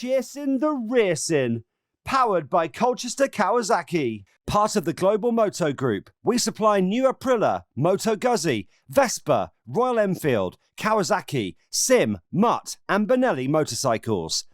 Chasin the Racin, powered by Colchester Kawasaki. Part of the Global Moto Group, we supply new Aprilia, Moto Guzzi, Vespa, Royal Enfield, Kawasaki, Sim, Mutt and Benelli motorcycles.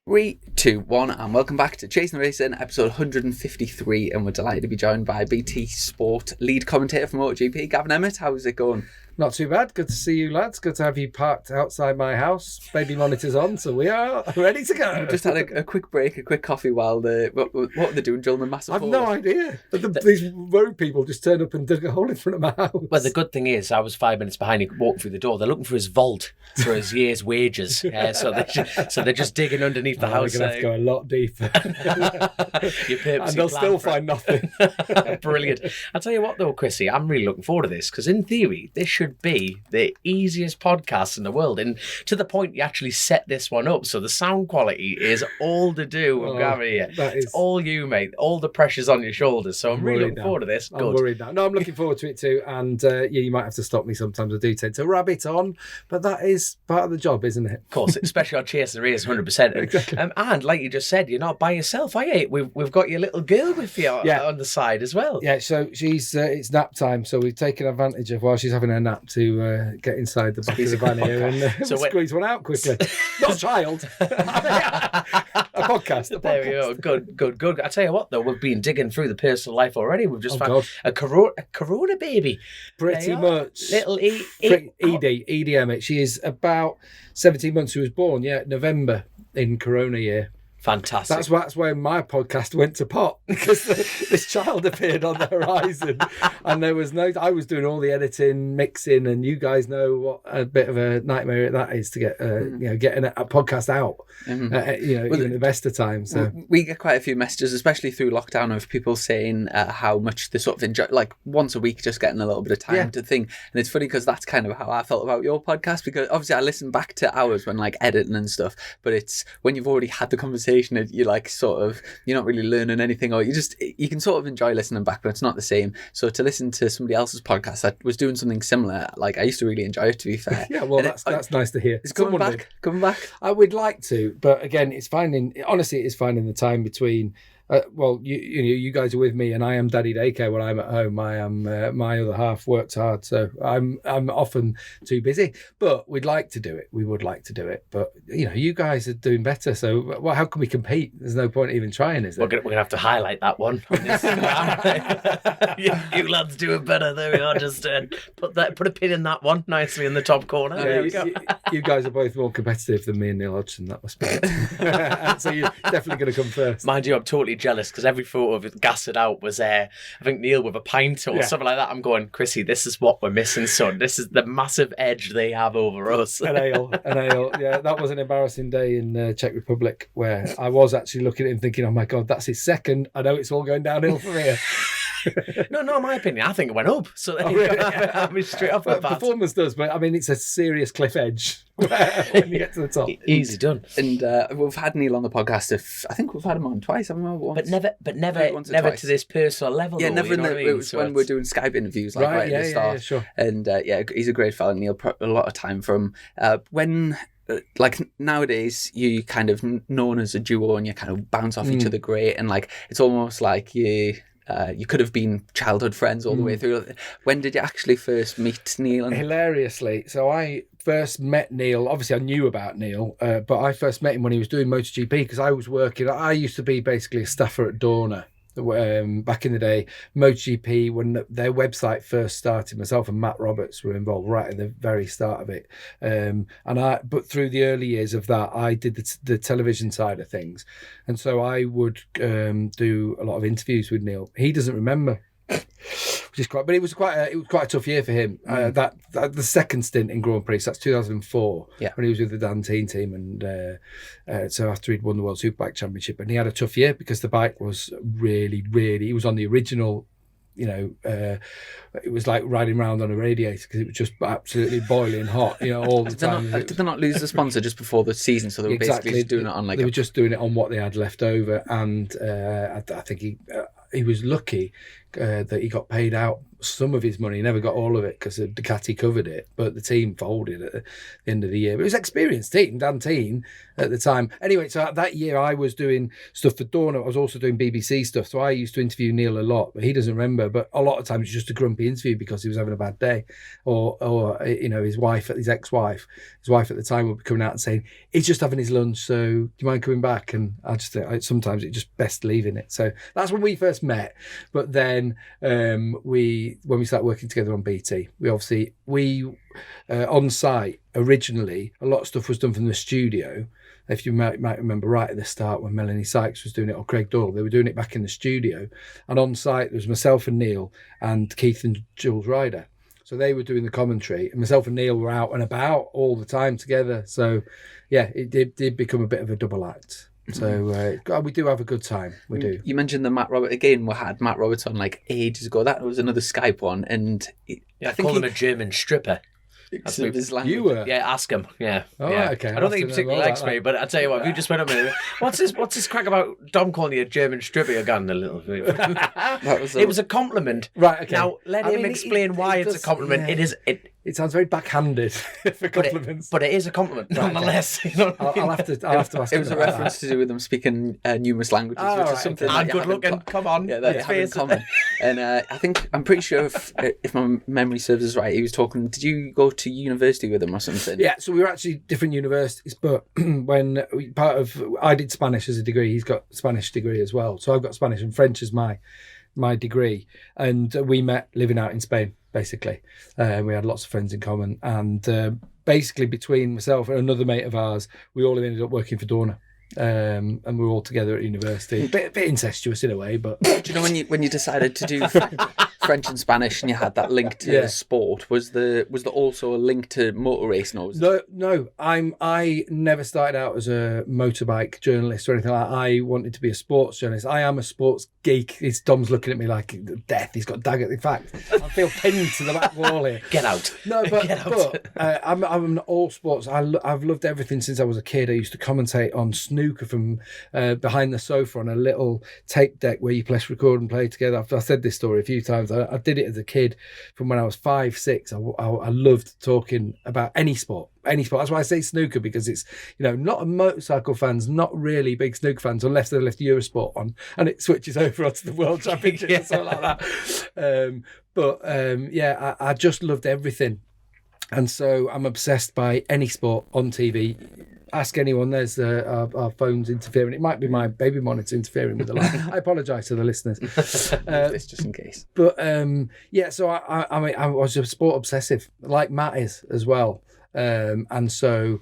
3, 2, 1, and welcome back to Chasin the Racin, episode 153, and we're delighted to be joined by BT Sport lead commentator for MotoGP, Gavin Emmett. How's it going? Not too bad. Good to see you, lads. Good to have you parked outside my house. Baby monitor's on, so we are ready to go. We just had a quick break, a quick coffee while what were they doing during the massive I've no idea. These road people just turned up and dug a hole in front of my house. Well, the good thing is I was 5 minutes behind. He walked through the door. They're looking for his vault for his year's wages. So they're just digging underneath the house. We're going to have to go a lot deeper. And they'll still find nothing. Brilliant. I'll tell you what, though, Chrissy, I'm really looking forward to this because in theory, this should be the easiest podcast in the world. And to the point, you actually set this one up. So the sound quality is all to do with Gavin here. It's all you, mate. All the pressure's on your shoulders. So I'm really looking forward to this. I'm worried now. No, I'm looking forward to it too. And you might have to stop me sometimes. I do tend to rabbit on, but that is part of the job, isn't it? Of course, especially on Chasin the Racin, 100%. Exactly. And like you just said, you're not by yourself, are you? We've got your little girl with you on the side as well. Yeah, so she's it's nap time, so we've taken advantage of while she's having her nap to get inside the back of the van here and squeeze one out quickly. Not a child. A podcast. There we go. Good. I tell you what, though, we've been digging through the personal life already. We've just found a corona baby. Pretty much. Little Edie Emmett. She is about 17 months. She was born, November in corona year. Fantastic. That's why my podcast went to pot, because this child appeared on the horizon, and there was I was doing all the editing, mixing, and you guys know what a bit of a nightmare that is to get getting a podcast out. Even the best of times. So. We get quite a few messages, especially through lockdown, of people saying how much they sort of enjoy, like once a week, just getting a little bit of time to think. And it's funny because that's kind of how I felt about your podcast, because obviously I listen back to ours when like editing and stuff, but it's when you've already had the conversation, you're like you're not really learning anything, or you can sort of enjoy listening back, but it's not the same. So to listen to somebody else's podcast that was doing something similar, like I used to really enjoy it, to be fair. Yeah, well, that's nice to hear. It's coming back. I would like to, but again, it's finding the time between. You guys are with me, and I am daddy daycare when I'm at home. I am my other half works hard, so I'm often too busy. But we'd like to do it. We would like to do it, but you guys are doing better. So how can we compete? There's no point even trying, is there? We're gonna have to highlight that one. you lads do it better. There we are. Just put a pin in that one nicely in the top corner. There we go. You guys are both more competitive than me and Neil Hodgson. That must be it. So you're definitely going to come first. Mind you, I'm totally jealous because every photo of it gassed out was I think Neil with a pint or something like that. I'm going, Chrissy, this is what we're missing, son. This is the massive edge they have over us. An ale. Yeah, that was an embarrassing day in Czech Republic where I was actually looking at him thinking, oh my God, that's his second. I know it's all going downhill from here. No, my opinion, I think it went up. So I mean, straight off the bat. Performance does, but I mean, it's a serious cliff edge when you get to the top. Easy done. And we've had Neil on the podcast. I think we've had him on twice, haven't we? Once. But never to this personal level. Yeah, though, never. It was when we're doing Skype interviews, like right at the start. Yeah, sure. And he's a great fella. Neil put a lot of time from when. Like nowadays, you kind of known as a duo, and you kind of bounce off each other great, and like it's almost like you could have been childhood friends all the way through. When did you actually first meet Neil? Hilariously, so I first met Neil. Obviously, I knew about Neil, but I first met him when he was doing MotoGP, because I was working. I used to be basically a staffer at Dorna. Back in the day, MotoGP, when their website first started, myself and Matt Roberts were involved right at the very start of it. But through the early years of that, I did the television side of things, and so I would do a lot of interviews with Neil. He doesn't remember. Which is quite, but it was quite a tough year for him. That the second stint in Grand Prix, that's 2004, when he was with the Dantine team, and so after he'd won the World Superbike Championship, and he had a tough year because the bike was really, he was on the original. It was like riding around on a radiator because it was just absolutely boiling hot, all the time. Did they not lose the sponsor just before the season? So they were basically just doing it on They were just doing it on what they had left over, and I think he was lucky that he got paid out some of his money. He never got all of it because Ducati covered it, but the team folded at the end of the year. But it was an experienced team, Dan Teen at the time. Anyway, so that year I was doing stuff for Dorna. I was also doing BBC stuff. So I used to interview Neil a lot, but he doesn't remember. But a lot of times it's just a grumpy interview because he was having a bad day. Or his wife, his ex-wife, his wife at the time would be coming out and saying, he's just having his lunch, so do you mind coming back? And I just think sometimes it's just best leaving it. So that's when we first met. But then when we started working together on BT, we on site originally, a lot of stuff was done from the studio. If you might remember right at the start when Melanie Sykes was doing it, or Craig Doyle, they were doing it back in the studio. And on site, there was myself and Neil and Keith and Jules Ryder. So they were doing the commentary, and myself and Neil were out and about all the time together. So, yeah, it did become a bit of a double act. So we do have a good time. We do. You mentioned the Matt Roberts again. We had Matt Roberts on like ages ago. That was another Skype one, and I think call him a German stripper. That's his language. You were? Yeah, ask him. Yeah. Oh, yeah. okay. I don't think he particularly likes me, but I tell you what, if you just went up and what's this crack about Dom calling you a German stripper? You're gone a little bit. It was a compliment. Right, okay. Now, let him explain why it's a compliment. Yeah. It sounds very backhanded for compliments. But it is a compliment, nonetheless. Okay. I'll have to ask It was a reference to do with them speaking numerous languages, which is something that good looking. Come on. Yeah, that you have in common. And I'm pretty sure if my memory serves us right, he was talking, did you go to university with him or something? Yeah, so we were actually different universities, but I did Spanish as a degree. He's got a Spanish degree as well. So I've got Spanish and French as my degree. And we met living out in Spain, basically. We had lots of friends in common. And basically between myself and another mate of ours, we all ended up working for Dorna. And we were all together at university. A bit incestuous in a way, but... Do you know when you decided to do French and Spanish and you had that link to sport, was there also a link to motor racing? Or was No. I never started out as a motorbike journalist or anything like that. I wanted to be a sports journalist. I am a sports geek. Dom's looking at me like death. He's got dagger. In fact, I feel pinned to the back wall here. Get out. No, but I'm an all sports. I've loved everything since I was a kid. I used to commentate on snooker from behind the sofa on a little tape deck where you press record and play together. I've said this story a few times. I did it as a kid from when I was 5, 6. I loved talking about any sport. That's why I say snooker, because it's, not a motorcycle fans, not really big snooker fans, unless they left Eurosport on and it switches over onto the World Championship or something like that. I just loved everything. And so I'm obsessed by any sport on TV. Ask anyone, there's our phones interfering. It might be my baby monitor interfering with the line. I apologise to the listeners. It's just in case. But so I was a sport obsessive, like Matt is as well. And so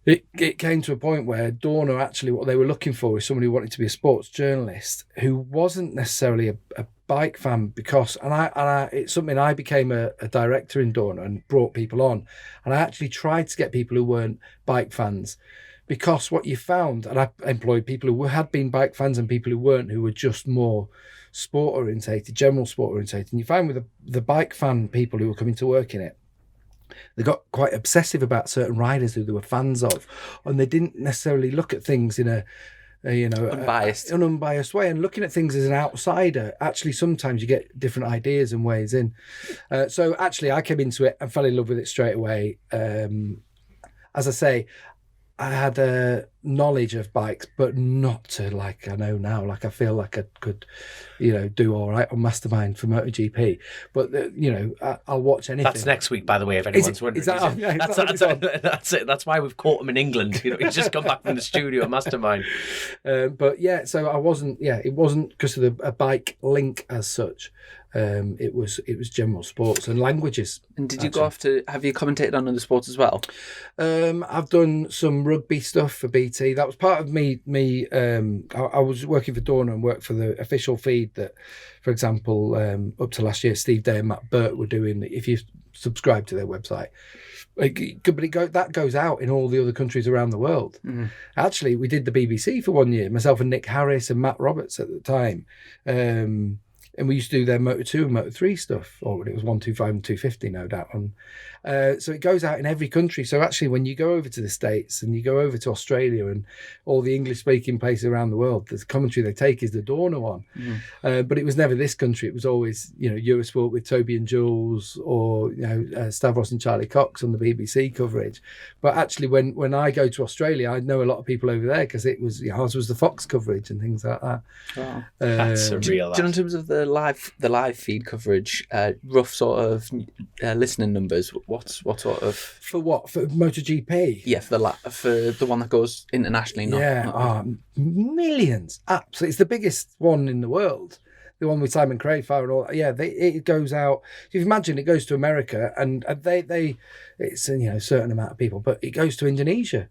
it came to a point where Dorna, actually what they were looking for is somebody who wanted to be a sports journalist who wasn't necessarily a bike fan, because it's something I became a director in Dorna and brought people on, and I actually tried to get people who weren't bike fans, because what you found, and I employed people who had been bike fans and people who weren't, who were just more sport orientated, general sport orientated, and you find with the bike fan people who were coming to work in it, they got quite obsessive about certain riders who they were fans of, and they didn't necessarily look at things in an unbiased way, and looking at things as an outsider. Actually, sometimes you get different ideas and ways in. So actually, I came into it and fell in love with it straight away. As I say, I had a knowledge of bikes, but not to like I know now. Like I feel like I could, do all right on Mastermind for MotoGP. But I'll watch anything. That's next week, by the way. If anyone's wondering, that's it. That's why we've caught him in England. He's just come back from the studio at Mastermind. But yeah, so I wasn't. Yeah, it wasn't because of a bike link as such. It was general sports and languages. And did you go off to, have you commentated on other sports as well? I've done some rugby stuff for BT. That was part of me. I was working for Dorna and worked for the official feed that, for example, up to last year, Steve Day and Matt Burt were doing. If you subscribe to their website, that goes out in all the other countries around the world. Mm-hmm. Actually, we did the BBC for 1 year, myself and Nick Harris and Matt Roberts at the time. And we used to do their Moto 2 and Moto 3 stuff, or when it was 125 and 250, no doubt. So it goes out in every country. So actually, when you go over to the States and you go over to Australia and all the English-speaking places around the world, the commentary they take is the Dorna one. But it was never this country. It was always, Eurosport with Toby and Jules, or, Stavros and Charlie Cox on the BBC coverage. But actually, when I go to Australia, I know a lot of people over there because it was, ours was the Fox coverage and things like that. Wow. That's surreal. Do you know, in terms of the live feed coverage, rough sort of listening numbers? What sort of for what, for MotoGP? Yeah, for the one that goes internationally. Millions. Absolutely, it's the biggest one in the world. The one with Simon Crayfire and all. Yeah, it goes out. If you imagine, it goes to America, and they it's a certain amount of people, but it goes to Indonesia,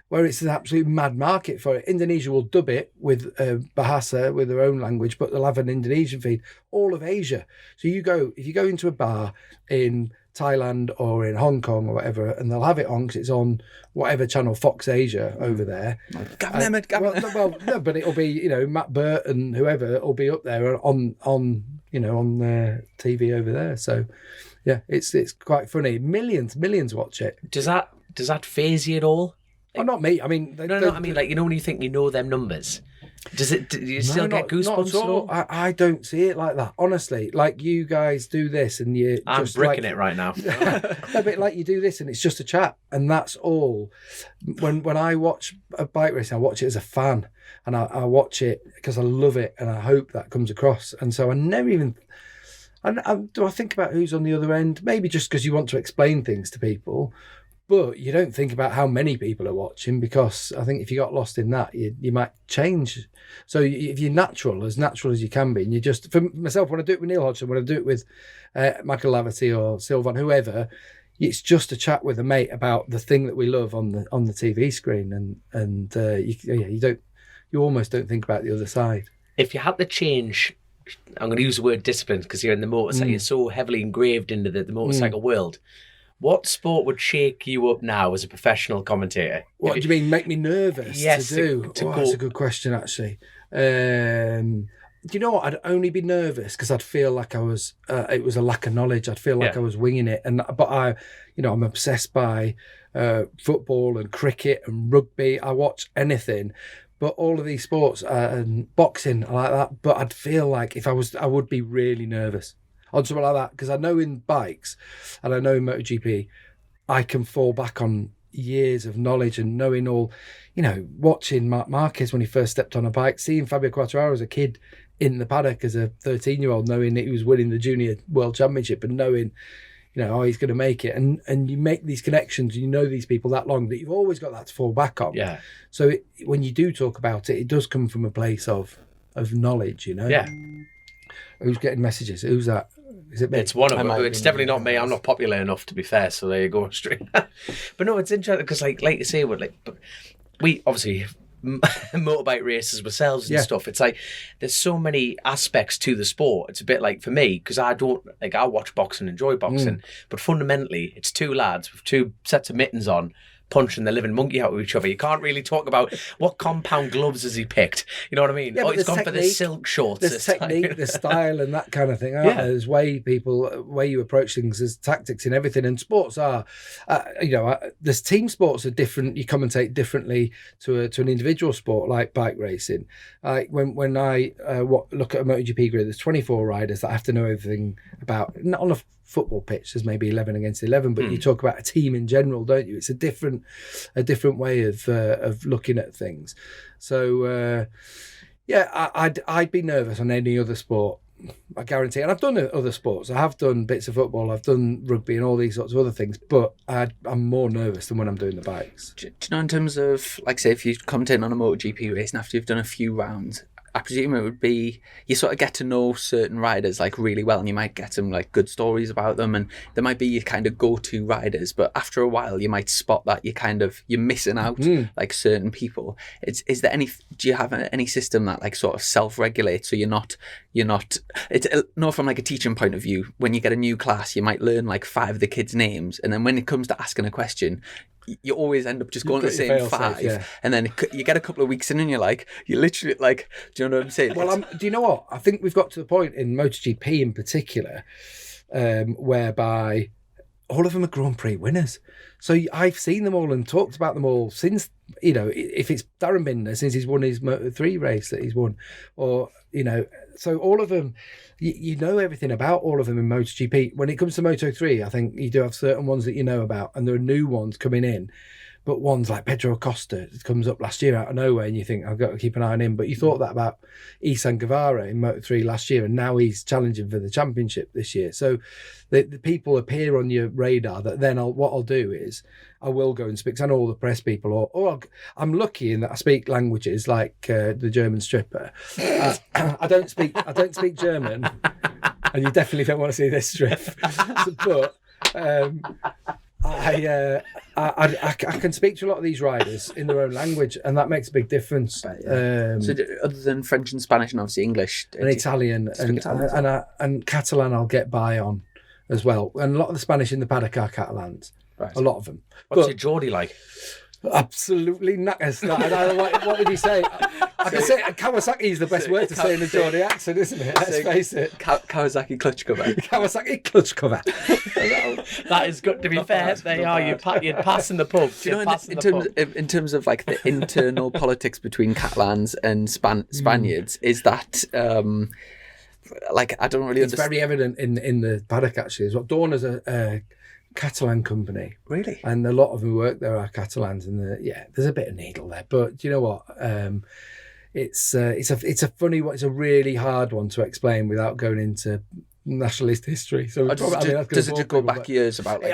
where it's an absolute mad market for it. Indonesia will dub it with Bahasa, with their own language, but they'll have an Indonesian feed. All of Asia. So if you go into a bar in Thailand or in Hong Kong or whatever, and they'll have it on because it's on whatever channel, Fox Asia over there. Gavin Emmett. Well, no, but it'll be Matt Burt and whoever will be up there on the TV over there. So yeah, it's quite funny. Millions watch it. Does that faze you at all? Oh, not me. I mean, no. I mean, when you think them numbers, do you still get goosebumps? Not at all. I don't see it like that. Honestly, like you guys do this, and I'm just bricking it right now. No, but like you do this, and it's just a chat, and that's all. When I watch a bike race, I watch it as a fan, and I watch it because I love it, and I hope that comes across. And so I never even. Do I think about who's on the other end? Maybe just because you want to explain things to people. But you don't think about how many people are watching, because I think if you got lost in that, you might change. So if you're natural as you can be, and you just, for myself, when I do it with Neil Hodgson, when I do it with Michael Laverty or Sylvan, whoever, it's just a chat with a mate about the thing that we love on the TV screen, and you almost don't think about the other side. If you had to change, I'm going to use the word discipline because you're in the motorcycle, you're so heavily engraved into the motorcycle world. What sport would shake you up now as a professional commentator? What do you mean, make me nervous to do? That's a good question, actually. Do you know what? I'd only be nervous because I'd feel like I was. It was a lack of knowledge. I'd feel like I was winging it, but I'm obsessed by football and cricket and rugby. I watch anything, but all of these sports and boxing, I like that. But I'd feel like if I would be really nervous on something like that, because I know in bikes and I know in MotoGP, I can fall back on years of knowledge and knowing all, watching Marc Marquez when he first stepped on a bike, seeing Fabio Quartararo as a kid in the paddock as a 13-year-old, knowing that he was winning the junior world championship and knowing, he's going to make it. And you make these connections, these people that long that you've always got that to fall back on. Yeah. So when you do talk about it, it does come from a place of knowledge, Yeah. Who's getting messages? Who's that? Is it me? It's one of them. It's definitely not me. I'm not popular enough, to be fair. So there you go, straight. But no, it's interesting because, like you say, we obviously motorbike races ourselves and stuff. It's like there's so many aspects to the sport. It's a bit like for me because I watch boxing, enjoy boxing, but fundamentally it's two lads with two sets of mittens on, punching the living monkey out of each other. You can't really talk about what compound gloves has he picked. You know what I mean? Yeah, he's gone for the silk shorts. There's technique, the style, and that kind of thing. There's way you approach things. There's tactics in everything, and sports are, there's team sports are different. You commentate differently to an individual sport like bike racing. When I look at a MotoGP grid, there's 24 riders that I have to know everything about. Not on a football pitch, there's maybe 11 against 11, but you talk about a team in general, don't you? It's a different way of looking at things. So I'd be nervous on any other sport, I guarantee. And I've done other sports. I have done bits of football, I've done rugby and all these sorts of other things, but I'm more nervous than when I'm doing the bikes. Do you know, in terms of, like, say, if you commentate on a MotoGP race and after you've done a few rounds, I presume it would be, you sort of get to know certain riders like really well, and you might get some like good stories about them, and there might be your kind of go-to riders, but after a while you might spot that you're missing out like certain people. Is there do you have any system that like sort of self-regulates so you're not it's not from like a teaching point of view. When you get a new class, you might learn like 5 of the kids' names, and then when it comes to asking a question, you always end up just going to the same fail-safe, 5, yeah. and then you get a couple of weeks in and you're literally like, do you know what I'm saying? Well, do you know what? I think we've got to the point in MotoGP in particular, whereby all of them are Grand Prix winners. So I've seen them all and talked about them all since, if it's Darren Binder, since he's won his Moto3 race that he's won, or, so all of them, you know everything about all of them in MotoGP. When it comes to Moto3, I think you do have certain ones that you know about, and there are new ones coming in. But ones like Pedro Acosta comes up last year out of nowhere, and you think, I've got to keep an eye on him. But you thought that about Isan Guevara in Moto3 last year, and now he's challenging for the championship this year. So the people appear on your radar that then what I'll do is I will go and speak, because I know all the press people, or I'm lucky in that I speak languages like the German stripper. I don't speak German, and you definitely don't want to see this strip. But I can speak to a lot of these riders in their own language, and that makes a big difference. Right, yeah. So other than French and Spanish and obviously English and Italian and Catalan, I'll get by on as well. And a lot of the Spanish in the paddock are Catalans. Right. A lot of them. What's your Geordie like? Absolutely knackers. What would you say? I can say Kawasaki is the best word to say in a Geordie accent, isn't it? Let's face it. Kawasaki clutch cover. Kawasaki clutch cover. That is good. To be fair, they are. You're passing the pub. Do you know, in terms of like the internal politics between Catalans and Spaniards, is that like I don't really understand. It's very evident in the paddock actually. As well. Dorna's a Catalan company, really, and a lot of them who work there are Catalans, and there's a bit of needle there. But do you know what? It's a funny one. It's a really hard one to explain without going into nationalist history. So does it just go back years about? Like,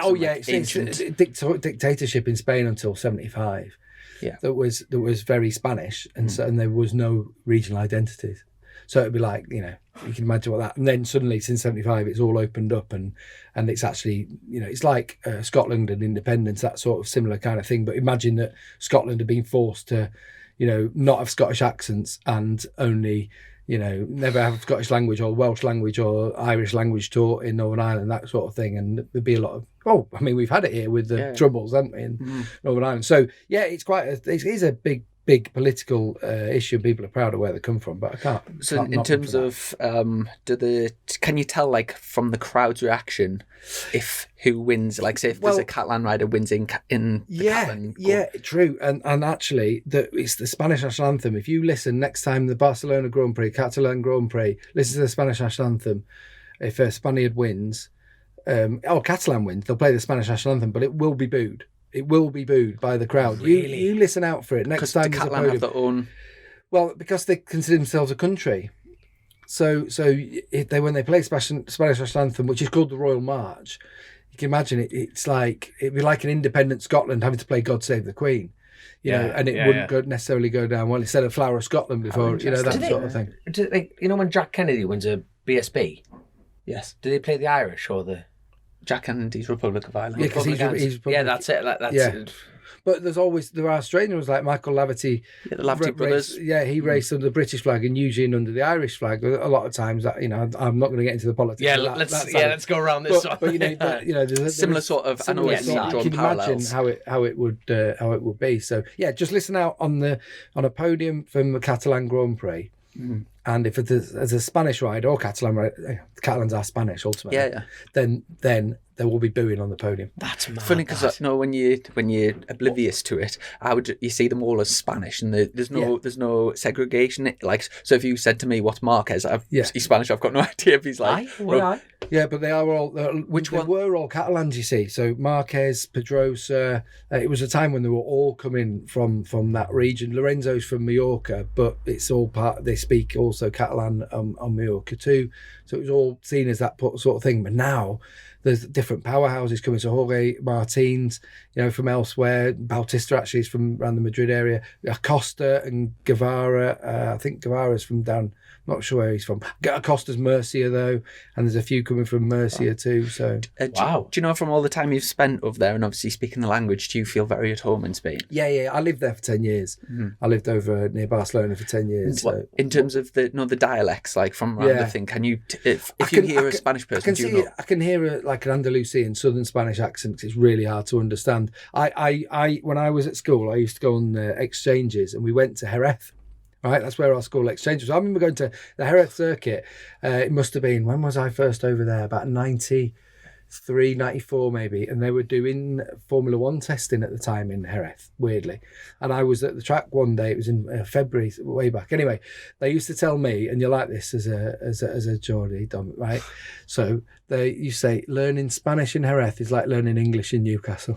it's dictatorship in Spain until 1975. Yeah, that was very Spanish, and there was no regional identities. So it'd be like, you can imagine what that, and then suddenly since 1975 it's all opened up, and it's actually, it's like Scotland and independence, that sort of similar kind of thing. But imagine that Scotland had been forced to, not have Scottish accents and only, never have Scottish language or Welsh language or Irish language taught in Northern Ireland, that sort of thing. And there'd be a lot of, we've had it here with the Troubles, haven't we, in Northern Ireland. So yeah, it's it is a big political issue. People are proud of where they come from, but I can't. So in terms of, can you tell like from the crowd's reaction if who wins? Like say if there's a Catalan rider wins in the Catalan. Yeah, true. And actually, it's the Spanish national anthem. If you listen next time the Barcelona Grand Prix, Catalan Grand Prix, listen to the Spanish national anthem. If a Spaniard wins, Catalan wins, they'll play the Spanish national anthem, but it will be booed. It will be booed by the crowd. Really? You listen out for it. Next time the Catalan have their own. Well, because they consider themselves a country. So when they play Spanish national anthem, which is called the Royal March, you can imagine it'd be like an independent Scotland having to play God Save the Queen. And it wouldn't necessarily go down well. Instead of Flower of Scotland before, that sort of thing. When Jack Kennedy wins a BSB, yes, do they play the Irish or the? Jack Kennedy's Republic of Ireland. Yeah, because he's that's it. That's it. But there are Australian ones like Michael Laverty. Yeah, the Laverty brothers. He raced under the British flag and Eugene under the Irish flag. A lot of times that I'm not going to get into the politics. Yeah, let's go around this. But there's a similar sort of. You can imagine how it would be. So yeah, just listen out on a podium from the Catalan Grand Prix. Mm. And if there's a Spanish rider or Catalan rider, Catalans are Spanish ultimately. Then there will be booing on the podium. That's mad. Funny because when you're oblivious to it, you see them all as Spanish, and there's no segregation. Like so, if you said to me, "What's Marquez?" He's Spanish. I've got no idea if he's like. Yeah, but they are all. They were all Catalans, you see. So Marquez, Pedrosa. It was a time when they were all coming from that region. Lorenzo's from Mallorca, but it's all part. They speak also Catalan on Mallorca too. So it was all seen as that sort of thing. But now there's different powerhouses coming. So Jorge Martins, from elsewhere. Bautista actually is from around the Madrid area. Acosta and Guevara. I think Guevara's from down. Not sure where he's from. Acosta's Murcia though, and there's a few coming coming from Murcia too. So Do you know, from all the time you've spent over there and obviously speaking the language, do you feel very at home in Spain? Yeah. I lived there for 10 years. I lived over near Barcelona for 10 years. So. In terms of the dialects, like from around the thing, can you, if you hear a Spanish person, I can hear like an Andalusian southern Spanish accent, 'cause it's really hard to understand. I when I was at school, I used to go on exchanges, and we went to Jerez. Right, that's where our school exchange was. I remember going to the Jerez circuit. It must have been, when was I first over there? About 93, 94 maybe. And they were doing Formula One testing at the time in Jerez, weirdly. And I was at the track one day. It was in February, way back. Anyway, they used to tell me, and you're like this as a Geordie, Dom, right? So you say learning Spanish in Jerez is like learning English in Newcastle.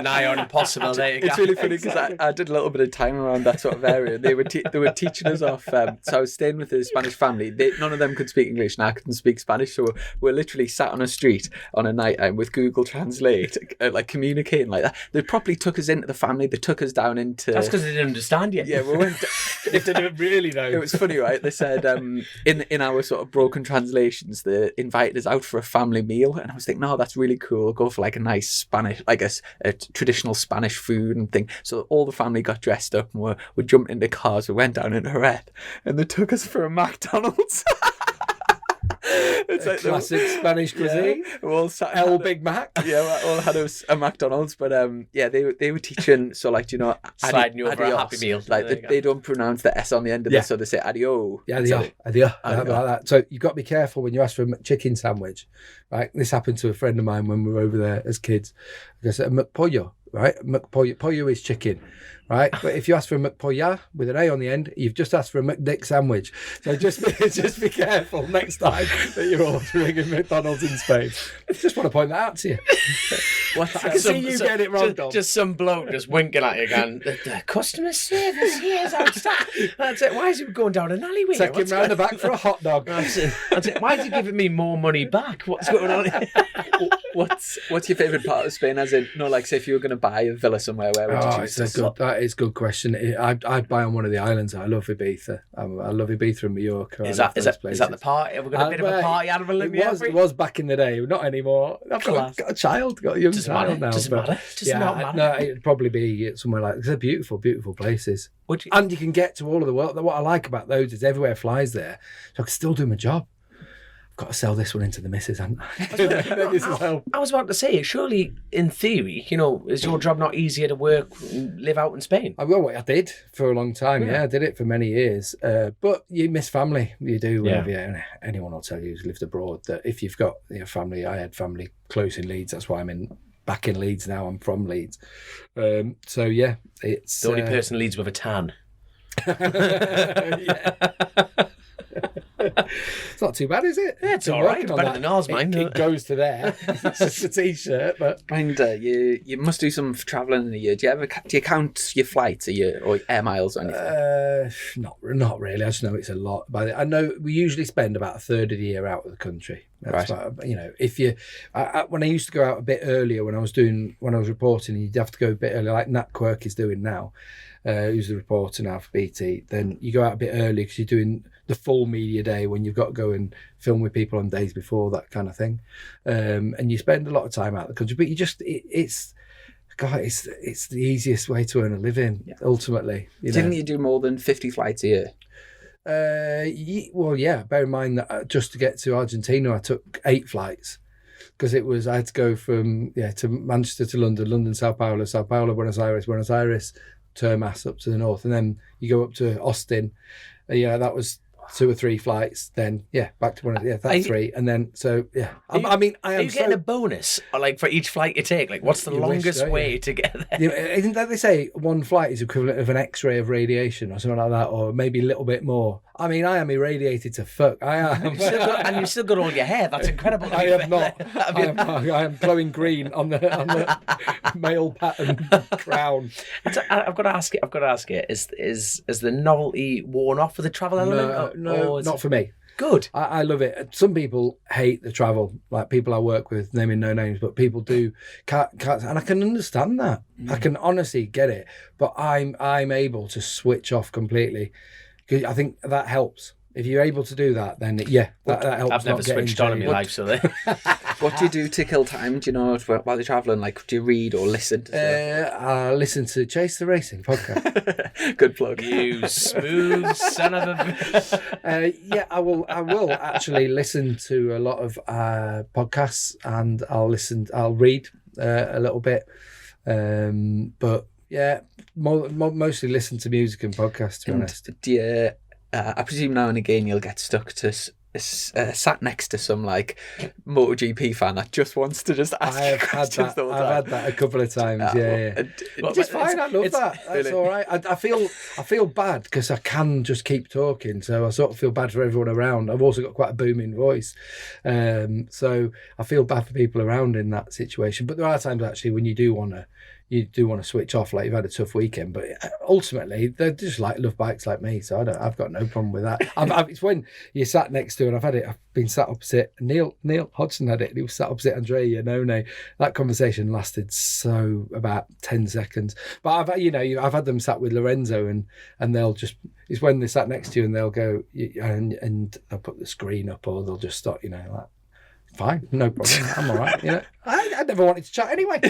Nigh on impossible. There you go. It's really funny because I did a little bit of time around that sort of area. They were teaching us off. So I was staying with a Spanish family. None of them could speak English, and I couldn't speak Spanish. So we're literally sat on a street on a night with Google Translate, like communicating like that. They properly took us into the family. They took us down into. That's because they didn't understand you. Yeah, we went. If they didn't really know. It was funny, right? They said in our sort of broken translations, they invited us out for a family meal, and I was thinking, no, that's really cool. We'll go for like a nice Spanish, like a traditional Spanish food and thing. So all the family got dressed up and we jumped into cars. We went down into Jerez, and they took us for a McDonald's. It's like classic Spanish cuisine. We all sat El Big Mac. Yeah, we all had a McDonald's, but they were teaching. So like, you know, sliding you over a Happy Meal. Like they don't pronounce the S on the end of this, so they say adio. Yeah, adio. Like that. So you've got to be careful when you ask for a chicken sandwich, right? This happened to a friend of mine when we were over there as kids. I said a McPollo, right? Pollo is chicken. Right, but if you ask for a McPollo with an A on the end, you've just asked for a McDick sandwich. So just be careful next time that you're ordering a McDonald's in Spain. I just want to point that out to you. I can see you get it wrong, Dom. Just some bloke just winking at you again. The customer service here is outstanding. That's it. Why is he going down an alleyway? Take him round the back for a hot dog. That's it. Why is he giving me more money back? What's going on here? What's your favourite part of Spain? As in, no, like say if you were going to buy a villa somewhere, where would you choose to stop? That is a good question. I'd buy on one of the islands. I love Ibiza. I love Ibiza and Mallorca. Is that the party? Have we got a bit of a party out of Olympic? It was back in the day. Not anymore. I've got a child. Got a young child now. Doesn't matter. No, it'd probably be somewhere like. They're beautiful, beautiful places. And you can get to all of the world. What I like about those is everywhere flies there, so I can still do my job. Got to sell this one into the missus, haven't I? I was about to say, surely in theory, you know, is your job not easier to work, live out in Spain? I did for a long time. Yeah, I did it for many years. But you miss family. You do. Anyone will tell you who's lived abroad that if you've got family, I had family close in Leeds. That's why I'm back in Leeds now. I'm from Leeds. So yeah, it's the only person in Leeds with a tan. It's not too bad, is it? Yeah, it's all right. Better than ours, mine. It goes to there. It's just a t-shirt, but you must do some travelling in a year. Do you count your flights or air miles or anything? Not really. I just know it's a lot. But I know we usually spend about a third of the year out of the country. That's right. If you, when I used to go out a bit earlier when I was reporting, you'd have to go a bit earlier, like Nat Quirk is doing now. Who's the reporter now for BT? Then you go out a bit early because you're doing the full media day when you've got to go and film with people on days before, that kind of thing. And you spend a lot of time out of the country, but it's the easiest way to earn a living, ultimately. Didn't you do more than 50 flights a year? Yeah. Bear in mind that just to get to Argentina, I took 8 flights. Because I had to go from to Manchester to London, Sao Paulo, Buenos Aires, Termas up to the north, and then you go up to Austin. That was 2 or 3 flights. Then back to Buenos Aires. That's 3, and then Are you getting a bonus like for each flight you take? Like, what's the longest way to get there? Isn't that they say one flight is equivalent of an X-ray of radiation or something like that, or maybe a little bit more? I mean, I am irradiated to fuck. I am. And you've still got all your hair. That's incredible. I have not. I am glowing green on the male pattern crown. I've got to ask you. Is the novelty worn off with the travel element? No, not for me. Good. I love it. Some people hate the travel, like people I work with, naming no names, but people do can't, and I can understand that. I can honestly get it, but I'm able to switch off completely. I think that helps. If you're able to do that, then that helps. I've never switched on in my life, so there. What do you do to kill time? Do you know while you're travelling? Like, do you read or listen to stuff? I listen to Chasin the Racin podcast. Good plug. You smooth son of a... Yeah, I will actually listen to a lot of podcasts, and I'll read a little bit. But yeah, mostly listen to music and podcasts, to be honest. Do you, I presume now and again you'll get stuck to sat next to some like MotoGP fan that just wants to just ask you questions the whole time. I've had that a couple of times. Yeah. Which is fine. I love that. That's all right. I feel bad because I can just keep talking, so I sort of feel bad for everyone around. I've also got quite a booming voice, so I feel bad for people around in that situation. But there are times actually when you do want to switch off, like you've had a tough weekend, but ultimately they're just like love bikes like me, so I've got no problem with that. It's when you're sat next to, and I've been sat opposite Neil Hodgson had it, and he was sat opposite Andrea Iannone. That conversation lasted about 10 seconds, but I've had them sat with Lorenzo, and they'll just, it's when they're sat next to you and they'll go and they'll put the screen up, or they'll just stop, like, fine, no problem, I'm all right. I never wanted to chat anyway.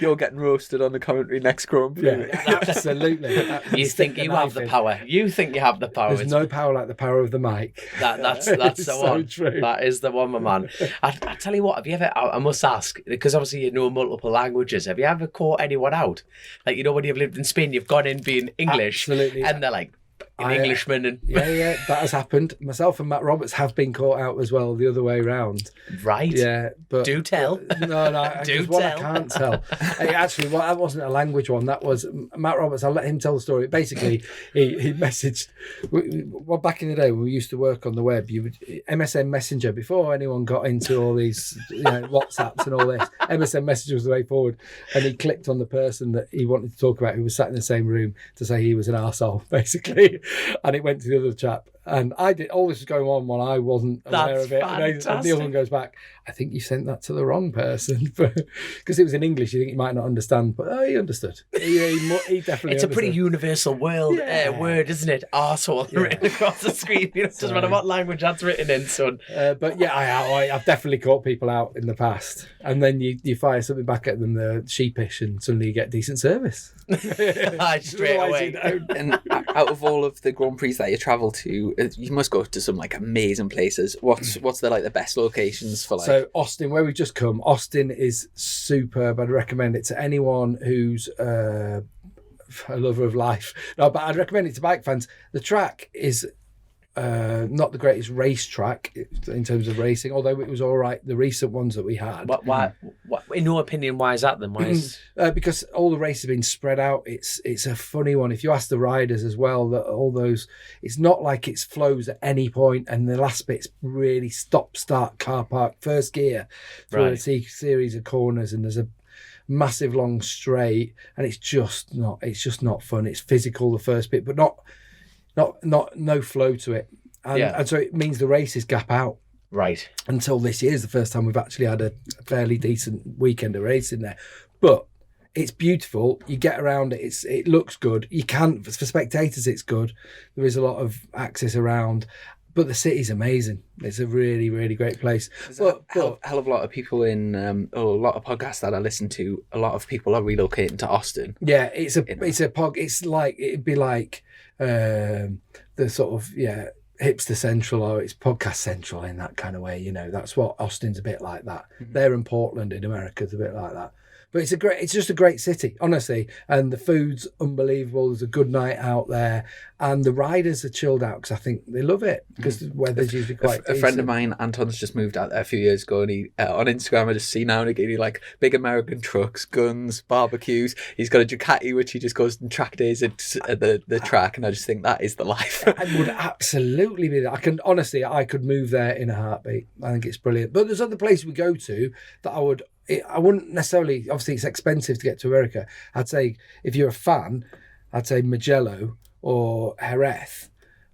You're getting roasted on the commentary next Grand Prix. Yeah, absolutely. You think you have the power. You think you have the power. There's no power like the power of the mic. That's the one. So true. That is the one, my man. I tell you what, have you ever, I must ask, because obviously you know multiple languages, have you ever caught anyone out? Like, when you've lived in Spain, you've gone in being English. Absolutely. And they're like, Englishman. And yeah, that has happened. Myself and Matt Roberts have been caught out as well, the other way around. Right. Yeah, but do tell. No, do one tell. I can't tell. Actually, that wasn't a language one. That was Matt Roberts. I'll let him tell the story. Basically, he messaged. Well, back in the day when we used to work on the web, you would MSN Messenger before anyone got into all these WhatsApps and all this. MSN Messenger was the way forward, and he clicked on the person that he wanted to talk about, who was sat in the same room, to say he was an arsehole, basically. And it went to the other chap, and all this was going on while I wasn't aware of it. Fantastic. And the other one goes back, I think you sent that to the wrong person, because it was in English. You think he might not understand, but he understood. He definitely It's understood. a pretty universal word, isn't it? Arsehole written across the screen. It doesn't matter what language that's written in, son. But yeah, I've definitely caught people out in the past, and then you fire something back at them, they're sheepish, and suddenly you get decent service. Straight away. And out of all of the Grand Prix that you travel to, you must go to some like amazing places. What's the best locations for like? So Austin, where we've just come, Austin is superb. I'd recommend it to anyone who's a lover of life. No, but I'd recommend it to bike fans. The track is not the greatest race track in terms of racing, although it was all right, the recent ones that we had. Why, in your opinion, why is that then? Why is... because all the races have been spread out. It's a funny one. If you ask the riders as well, that all those, it's not like it flows at any point, and the last bit's really stop-start car park, first gear through a series of corners, and there's a massive long straight, and it's just not fun. It's physical, the first bit, but no flow to it, and so it means the races gap out. Right. Until this year is the first time we've actually had a fairly decent weekend of racing there, but it's beautiful. You get around it. It looks good. You can, for spectators, it's good. There is a lot of access around, but the city's amazing. It's a really, really great place. There's a hell of a lot of people in a lot of podcasts that I listen to. A lot of people are relocating to Austin. Yeah, it's like it'd be like the sort of hipster central, or it's podcast central in that kind of way. That's what Austin's a bit like that. Mm-hmm. There in Portland in America's a bit like that. But it's just a great city, honestly, and the food's unbelievable. There's a good night out there, and the riders are chilled out because I think they love it, because the weather's usually quite decent. A friend of mine, Anton's just moved out there a few years ago, and he on Instagram I just see now and again, he like big American trucks, guns, barbecues. He's got a Ducati which he just goes on track days at the track, and I just think that is the life. I would absolutely be that. I could move there in a heartbeat. I think it's brilliant. But there's other places we go to that I wouldn't necessarily, obviously it's expensive to get to America. I'd say if you're a fan, I'd say Mugello or Jerez.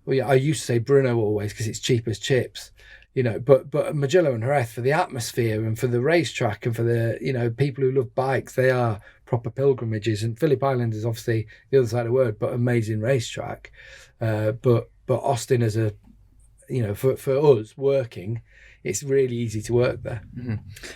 Well, I used to say Brno always because it's cheap as chips. you know, but Mugello and Jerez, for the atmosphere and for the racetrack and for the, you know, people who love bikes, they are proper pilgrimages. And Phillip Island is obviously the other side of the word, but amazing racetrack. But Austin as a, you know, for us working, it's really easy to work there. Mm-hmm.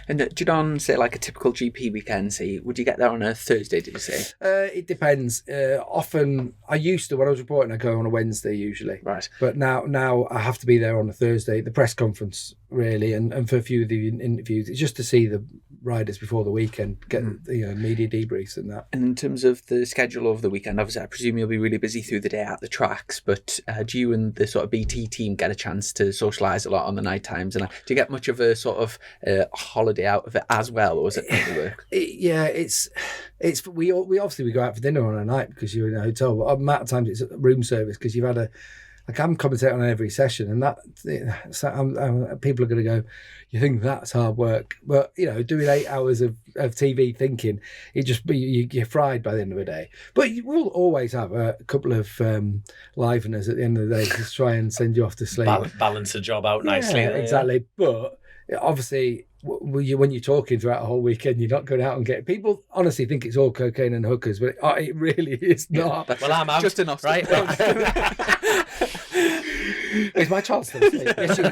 And do you know, on, say, like a typical GP weekend, say, would you get there on a Thursday, did you say? It depends. Often, I used to, when I was reporting, I go on a Wednesday usually. Right. But now I have to be there on a Thursday, the press conference, really, and for a few of the interviews. It's just to see the riders before the weekend, get you know, media debriefs and that. And in terms of the schedule over the weekend, obviously, I presume you'll be really busy through the day at the tracks, but do you and the sort of BT team get a chance to socialise a lot on the night times? And do you get much of a sort of holiday out of it as well, or is it not work? It's we obviously we go out for dinner on a night because you're in a hotel, but amount of times it's room service because you've had I'm commentating on every session, and that people are going to go, you think that's hard work, but you know, doing 8 hours of TV thinking, you're fried by the end of the day. But you will always have a couple of liveners at the end of the day to try and send you off to sleep. Balance the job out nicely. Yeah, exactly. But obviously, when you're talking throughout a whole weekend, you're not going out and get. People honestly think it's all cocaine and hookers, but it really is not. Well, I'm out. Just enough, right? Is my child still asleep? Yes, she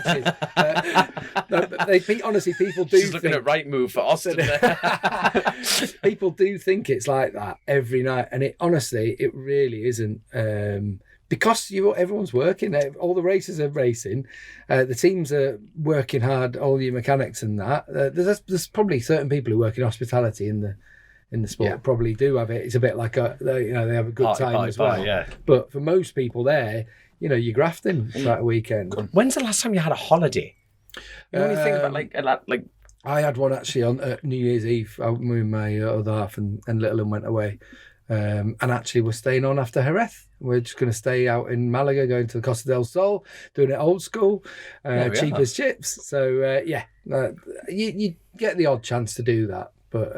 is. Honestly, people do. She's looking at right move for Austin. People do think it's like that every night, and it really isn't. Because everyone's working, all the racers are racing, the teams are working hard, all your mechanics and that. There's probably certain people who work in hospitality in the sport probably do have it. It's a bit like they have a good time as well. Yeah. But for most people there, you know, you're grafting throughout a weekend. When's the last time you had a holiday? You know, when you think about like I had one actually on New Year's Eve. I moved with my other half and little one went away. And actually we're staying on after Jerez. We're just going to stay out in Malaga, going to the Costa del Sol, doing it old school, cheap as chips. So you get the odd chance to do that. But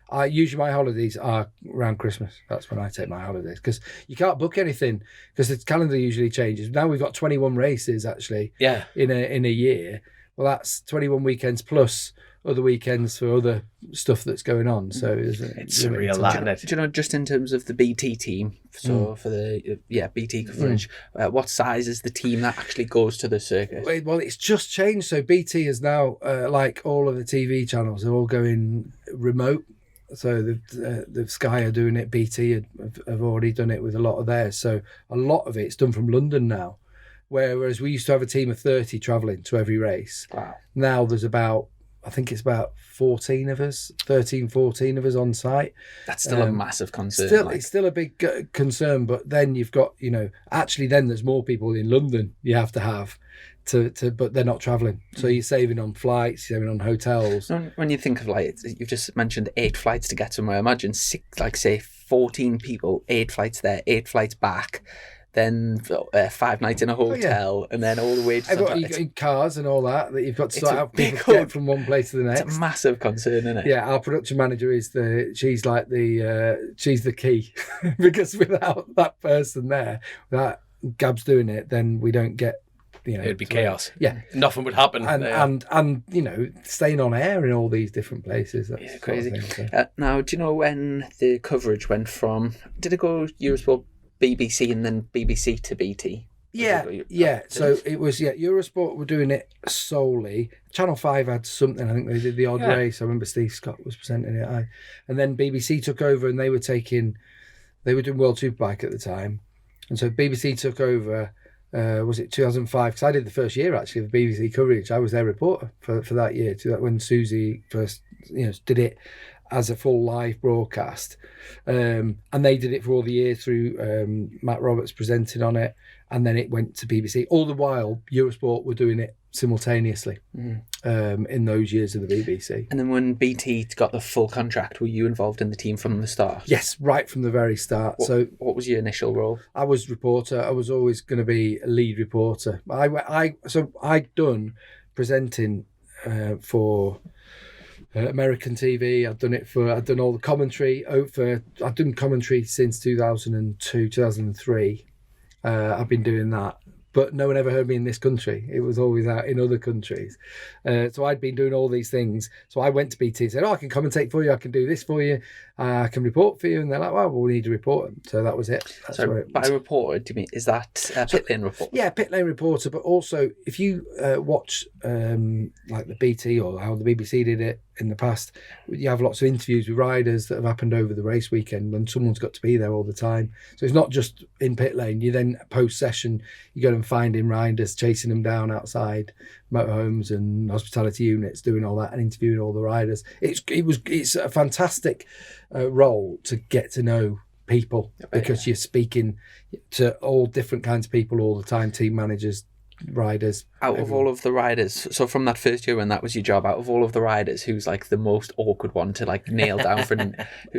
I usually my holidays are around Christmas. That's when I take my holidays because you can't book anything because the calendar usually changes. Now we've got 21 races actually. Yeah. In a year. Well, that's 21 weekends plus other weekends for other stuff that's going on. So it's surreal, isn't it? Do you know, just in terms of the BT team, so for the BT coverage, what size is the team that actually goes to the circuit? Well, it's just changed. So BT is now, like all of the TV channels, they're all going remote. So the Sky are doing it. BT have already done it with a lot of theirs. So a lot of it's done from London now. Whereas we used to have a team of 30 travelling to every race. Wow. Now there's I think it's about 14 of us on site. That's still a massive concern. It's still a big concern, but then you've got, you know, actually then there's more people in London you have to have but they're not travelling. So you're saving on flights, you're saving on hotels. When you think of you've just mentioned 8 flights to get somewhere, imagine 14 people, 8 flights there, 8 flights back. Then 5 nights in a hotel, and then all the way to you've got cars and all that you've got to sort out people to get from one place to the next. It's a massive concern, isn't it? Yeah, our production manager she's the key because without that person there, that Gab's doing it, then we don't get. You know, it'd be chaos. Yeah, nothing would happen. And you know, staying on air in all these different places. That's crazy. Now, do you know when the coverage went from? Did it go Eurosport? BBC and then BBC to BT. Yeah. So it was Eurosport were doing it solely. Channel 5 had something. I think they did the odd race. I remember Steve Scott was presenting it. And then BBC took over and they were doing World Superbike at the time. And so BBC took over. Was it 2005? Because I did the first year actually of BBC coverage. I was their reporter for that year. When Susie first did it as a full live broadcast, and they did it for all the year through Matt Roberts presenting on it, and then it went to BBC. All the while, Eurosport were doing it simultaneously in those years of the BBC. And then when BT got the full contract, were you involved in the team from the start? Yes, right from the very start. What was your initial role? I was reporter. I was always going to be a lead reporter. I'd done presenting for American TV. I'd done all the commentary I'd done commentary since 2002, 2003. I've been doing that, but no one ever heard me in this country. It was always out in other countries. So I'd been doing all these things. So I went to BT and said, I can commentate for you. I can do this for you. I can report for you. And they're like, well, we need to report them. So that was it. So by reporter, do you mean, is that pit lane reporter? Yeah, pit lane reporter. But also, if you watch like the BT or how the BBC did it in the past, you have lots of interviews with riders that have happened over the race weekend, and someone's got to be there all the time. So it's not just in pit lane. You then post-session, you go and finding riders, chasing them down outside motorhomes and hospitality units, doing all that and interviewing all the riders. It's a fantastic role to get to know people, because you're speaking to all different kinds of people all the time, team managers, riders. Out of all of the riders, so from that first year when that was your job, out of all of the riders, who's like the most awkward one to like nail down for?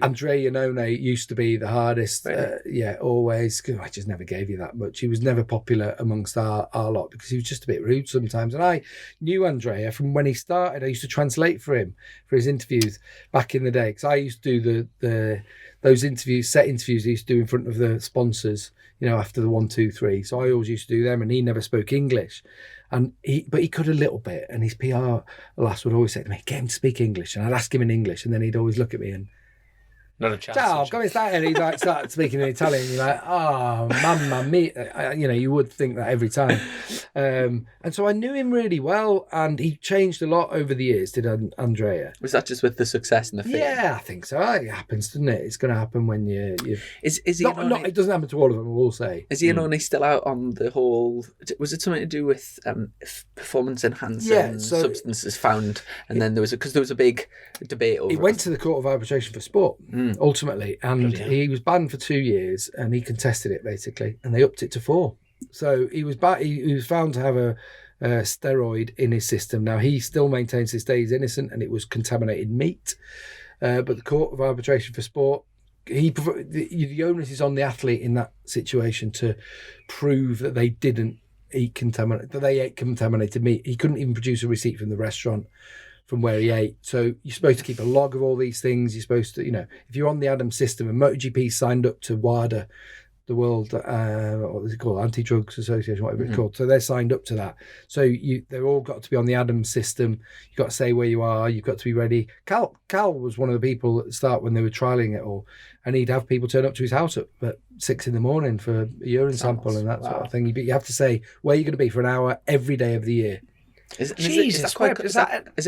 Andrea Iannone used to be the hardest. Really? Always. I just never gave you that much. He was never popular amongst our lot because he was just a bit rude sometimes. And I knew Andrea from when he started. I used to translate for him for his interviews back in the day, because I used to do those interviews, set interviews he used to do in front of the sponsors, after the 1, 2, 3. So I always used to do them, and he never spoke English. But he could a little bit, and his PR lass would always say to me, get him to speak English. And I'd ask him in English, and then he'd always look at me and, not a chance. Ciao, come stai? And he'd like start speaking in Italian. You're like, oh, mamma mia. You would think that every time. And so I knew him really well, and he changed a lot over the years, did Andrea. Was that just with the success and the fame? Yeah, I think so. It happens, doesn't it? It's going to happen when you... Is he it doesn't happen to all of them, we'll say. Is he only still out on the whole... Was it something to do with performance enhancing substances found? And then there was a big debate over it. He went to the Court of Arbitration for Sport, ultimately, and he was banned for 2 years, and he contested it, basically, and they upped it to 4. So he was found to have a steroid in his system. Now, he still maintains to this day he's innocent, and it was contaminated meat. But the Court of Arbitration for Sport, the onus is on the athlete in that situation to prove that they didn't ate contaminated meat. He couldn't even produce a receipt from the restaurant from where he ate. So you're supposed to keep a log of all these things. You're supposed to, if you're on the ADAM system, and MotoGP signed up to WADA, the World, what is it called? Anti-Drugs Association, whatever it's called. So they're signed up to that. So they're all got to be on the ADAM system. You've got to say where you are. You've got to be ready. Cal was one of the people at the start when they were trialling it all, and he'd have people turn up to his house at 6 a.m. for a urine sample and that sort of thing. But you have to say where you're going to be for an hour every day of the year. Is it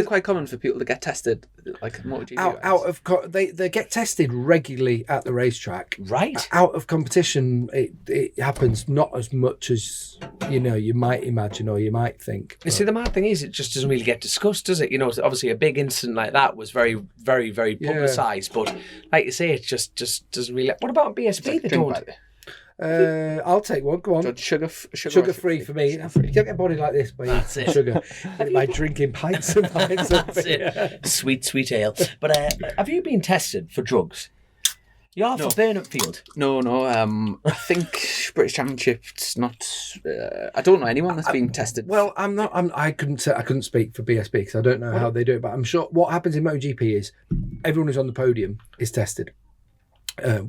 quite common for people to get tested like MotoGP? They get tested regularly at the racetrack. Right. Out of competition, it happens not as much as you might imagine or you might think. You see, the mad thing is, it just doesn't really get discussed, does it? Obviously a big incident like that was very, very, very publicised, but like you say, it just doesn't really. What about BSB? They don't. I'll take one. Go on. Sugar free for me. You get a body like this by sugar. By drinking pints and pints of beer. It. Sweet ale. But have you been tested for drugs? You are for Burnhamfield? No. I think British Championship's not. I don't know anyone that's been tested. Well, I'm not. I couldn't speak for BSB because I don't know how they do it. But I'm sure what happens in MotoGP is everyone who's on the podium is tested.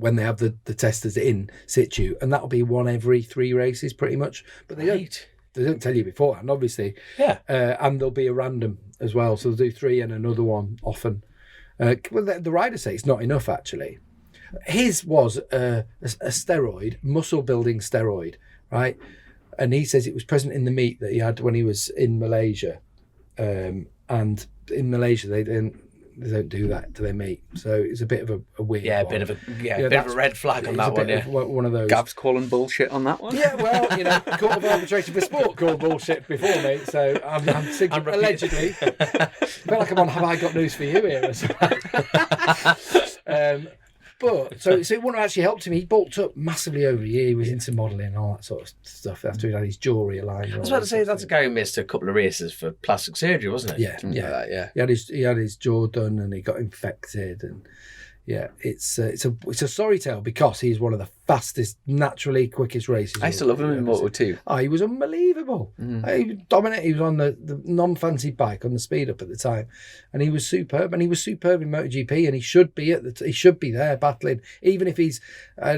When they have the testers in situ, and that'll be one every 3 races pretty much, but they don't tell you beforehand, obviously. And there'll be a random as well, so they'll do 3 and another one often. The riders say it's not enough, actually. His was a steroid, muscle building steroid, right? And he says it was present in the meat that he had when he was in Malaysia, and in Malaysia they don't do that to their meat, so it's a bit of a weird one. A bit of a red flag on that one. One of those. Gav's calling bullshit on that one. Yeah, well, Court of Arbitration for Sport called bullshit before me, so I'm allegedly. I feel like I'm on Have I Got News for You here. But so it wouldn't have actually helped him. He bulked up massively over a year. He was into modelling and all that sort of stuff after he'd had his jewellery aligned. I was about to say that's a guy who missed a couple of races for plastic surgery, wasn't it? Yeah. He had his jaw done and he got infected, and it's a sorry tale because he's one of the fastest, naturally quickest races. I used to love him in Moto 2. Oh, he was unbelievable. He was dominant. He was on the non-fancy bike on the speed up at the time, and he was superb. And he was superb in MotoGP, and he should be there battling, even if he's a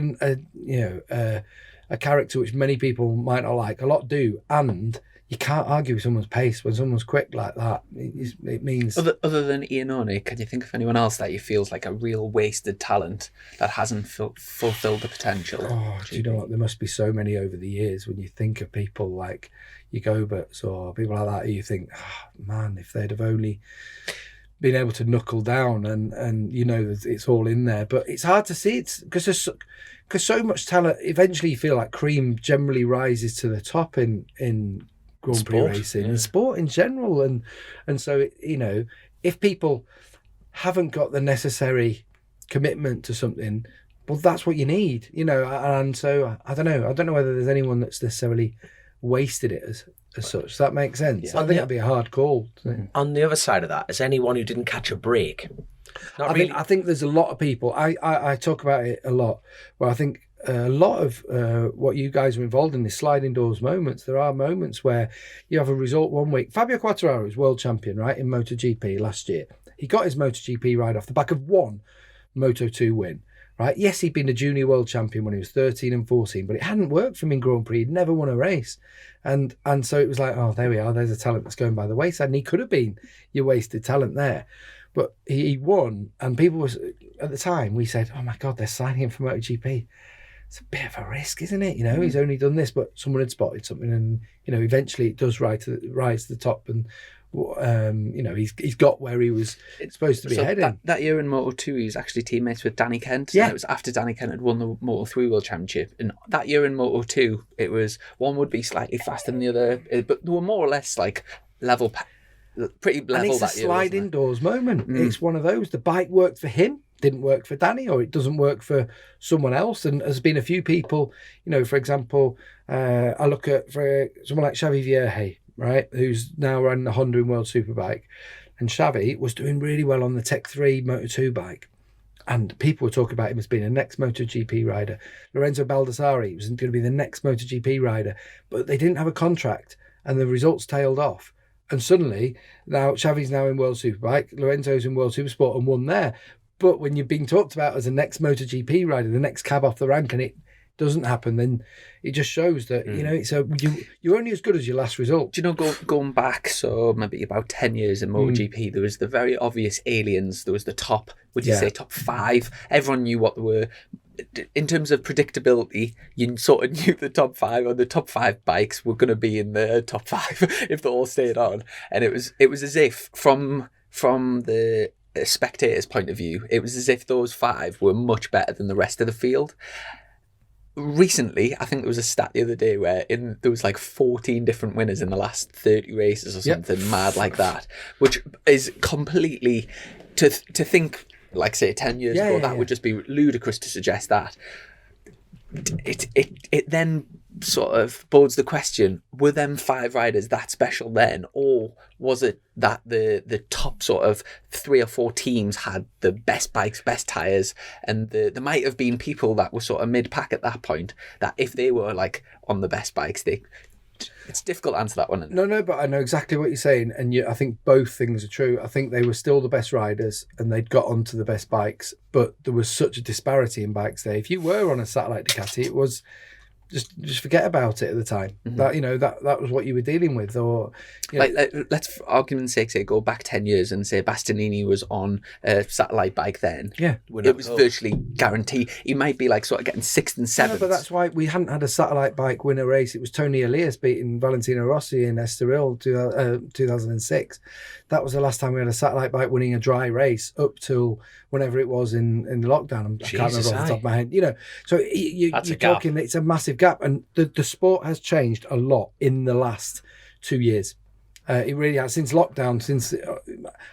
a character which many people might not like. A lot do, and you can't argue with someone's pace when someone's quick like that. It means... Other than Ian O'Neill, can you think of anyone else that you feels like a real wasted talent that hasn't fulfilled the potential? Oh, do you know what? There must be so many over the years when you think of people like your Goberts or people like that, you think, oh, man, if they'd have only been able to knuckle down and you know, it's all in there. But it's hard to see. It's because so much talent, eventually you feel like cream generally rises to the top in Grand Prix racing and sport in general, and so you know, if people haven't got the necessary commitment to something, well, that's what you need, you know. And so I don't know whether there's anyone that's necessarily wasted it as such. Does that make sense? I think that'd be a hard call. On the other side of that, is anyone who didn't catch a break? I think there's a lot of people. I talk about it a lot. Where I think a lot of what you guys are involved in is sliding doors moments. There are moments where you have a result one week. Fabio Quartararo was world champion, right, in MotoGP last year. He got his MotoGP ride off the back of one Moto2 win, right? Yes, he'd been a junior world champion when he was 13 and 14, but it hadn't worked for him in Grand Prix. He'd never won a race. And so it was like, oh, there we are. There's a talent that's going by the wayside. And he could have been your wasted talent there. But he won, and people was, at the time, we said, oh my God, they're signing him for MotoGP. It's a bit of a risk, isn't it? You know, he's only done this, but someone had spotted something, and you know, eventually it does rise to the top, and you know, he's got where he was supposed to be heading. That year in Moto2, he was actually teammates with Danny Kent. Yeah, and it was after Danny Kent had won the Moto3 World Championship, and that year in Moto2, it was one would be slightly faster than the other, but they were more or less like level. Pretty level. And it's that a year, slide indoors moment. It's one of those. The bike worked for him, didn't work for Danny, or it doesn't work for someone else. And there's been a few people, you know, for example, I look at for someone like Xavi Vierge, right, who's now running the Honda in World Superbike, and Xavi was doing really well on the Tech 3 Moto2 bike. And people were talking about him as being the next MotoGP rider. Lorenzo Baldassari was going to be the next MotoGP rider, but they didn't have a contract, and the results tailed off. And suddenly, now Xavi's now in World Superbike, Lorenzo's in World Supersport and won there. But when you're being talked about as the next MotoGP rider, the next cab off the rank, and it doesn't happen, then it just shows that, you know, it's you're only as good as your last result. Do you know, going back, so maybe about 10 years in MotoGP, there was the very obvious aliens. There was the top, would you say top 5? Everyone knew what they were. In terms of predictability, you sort of knew the top 5, or the top 5 bikes were going to be in the top 5 if they all stayed on. And it was as if from the spectator's point of view, it was as if those 5 were much better than the rest of the field. Recently, I think there was a stat the other day where there was like 14 different winners in the last 30 races or something mad like that, which is completely to think. Like say 10 years ago, that would just be ludicrous to suggest that. It then sort of bodes the question: were them 5 riders that special then, or was it that the top sort of 3 or 4 teams had the best bikes, best tires, and there might have been people that were sort of mid pack at that point that if they were like on the best bikes, it's difficult to answer that one. No, but I know exactly what you're saying, and I think both things are true. I think they were still the best riders, and they'd got onto the best bikes, but there was such a disparity in bikes there. If you were on a satellite Ducati, it was just forget about it at the time. That, you know, that was what you were dealing with. Or like let's for argument's sake say go back 10 years and say Bastianini was on a satellite bike then. Yeah, it was virtually guaranteed. He might be like sort of getting 6th and 7th. No, but that's why we hadn't had a satellite bike win a race. It was Tony Elias beating Valentino Rossi in Estoril 2006. That was the last time we had a satellite bike winning a dry race up till whenever it was in the lockdown. I can't remember off the top of my head. You know, so you're talking, it's a massive gap, and the sport has changed a lot in the last 2 years. It really has, since lockdown,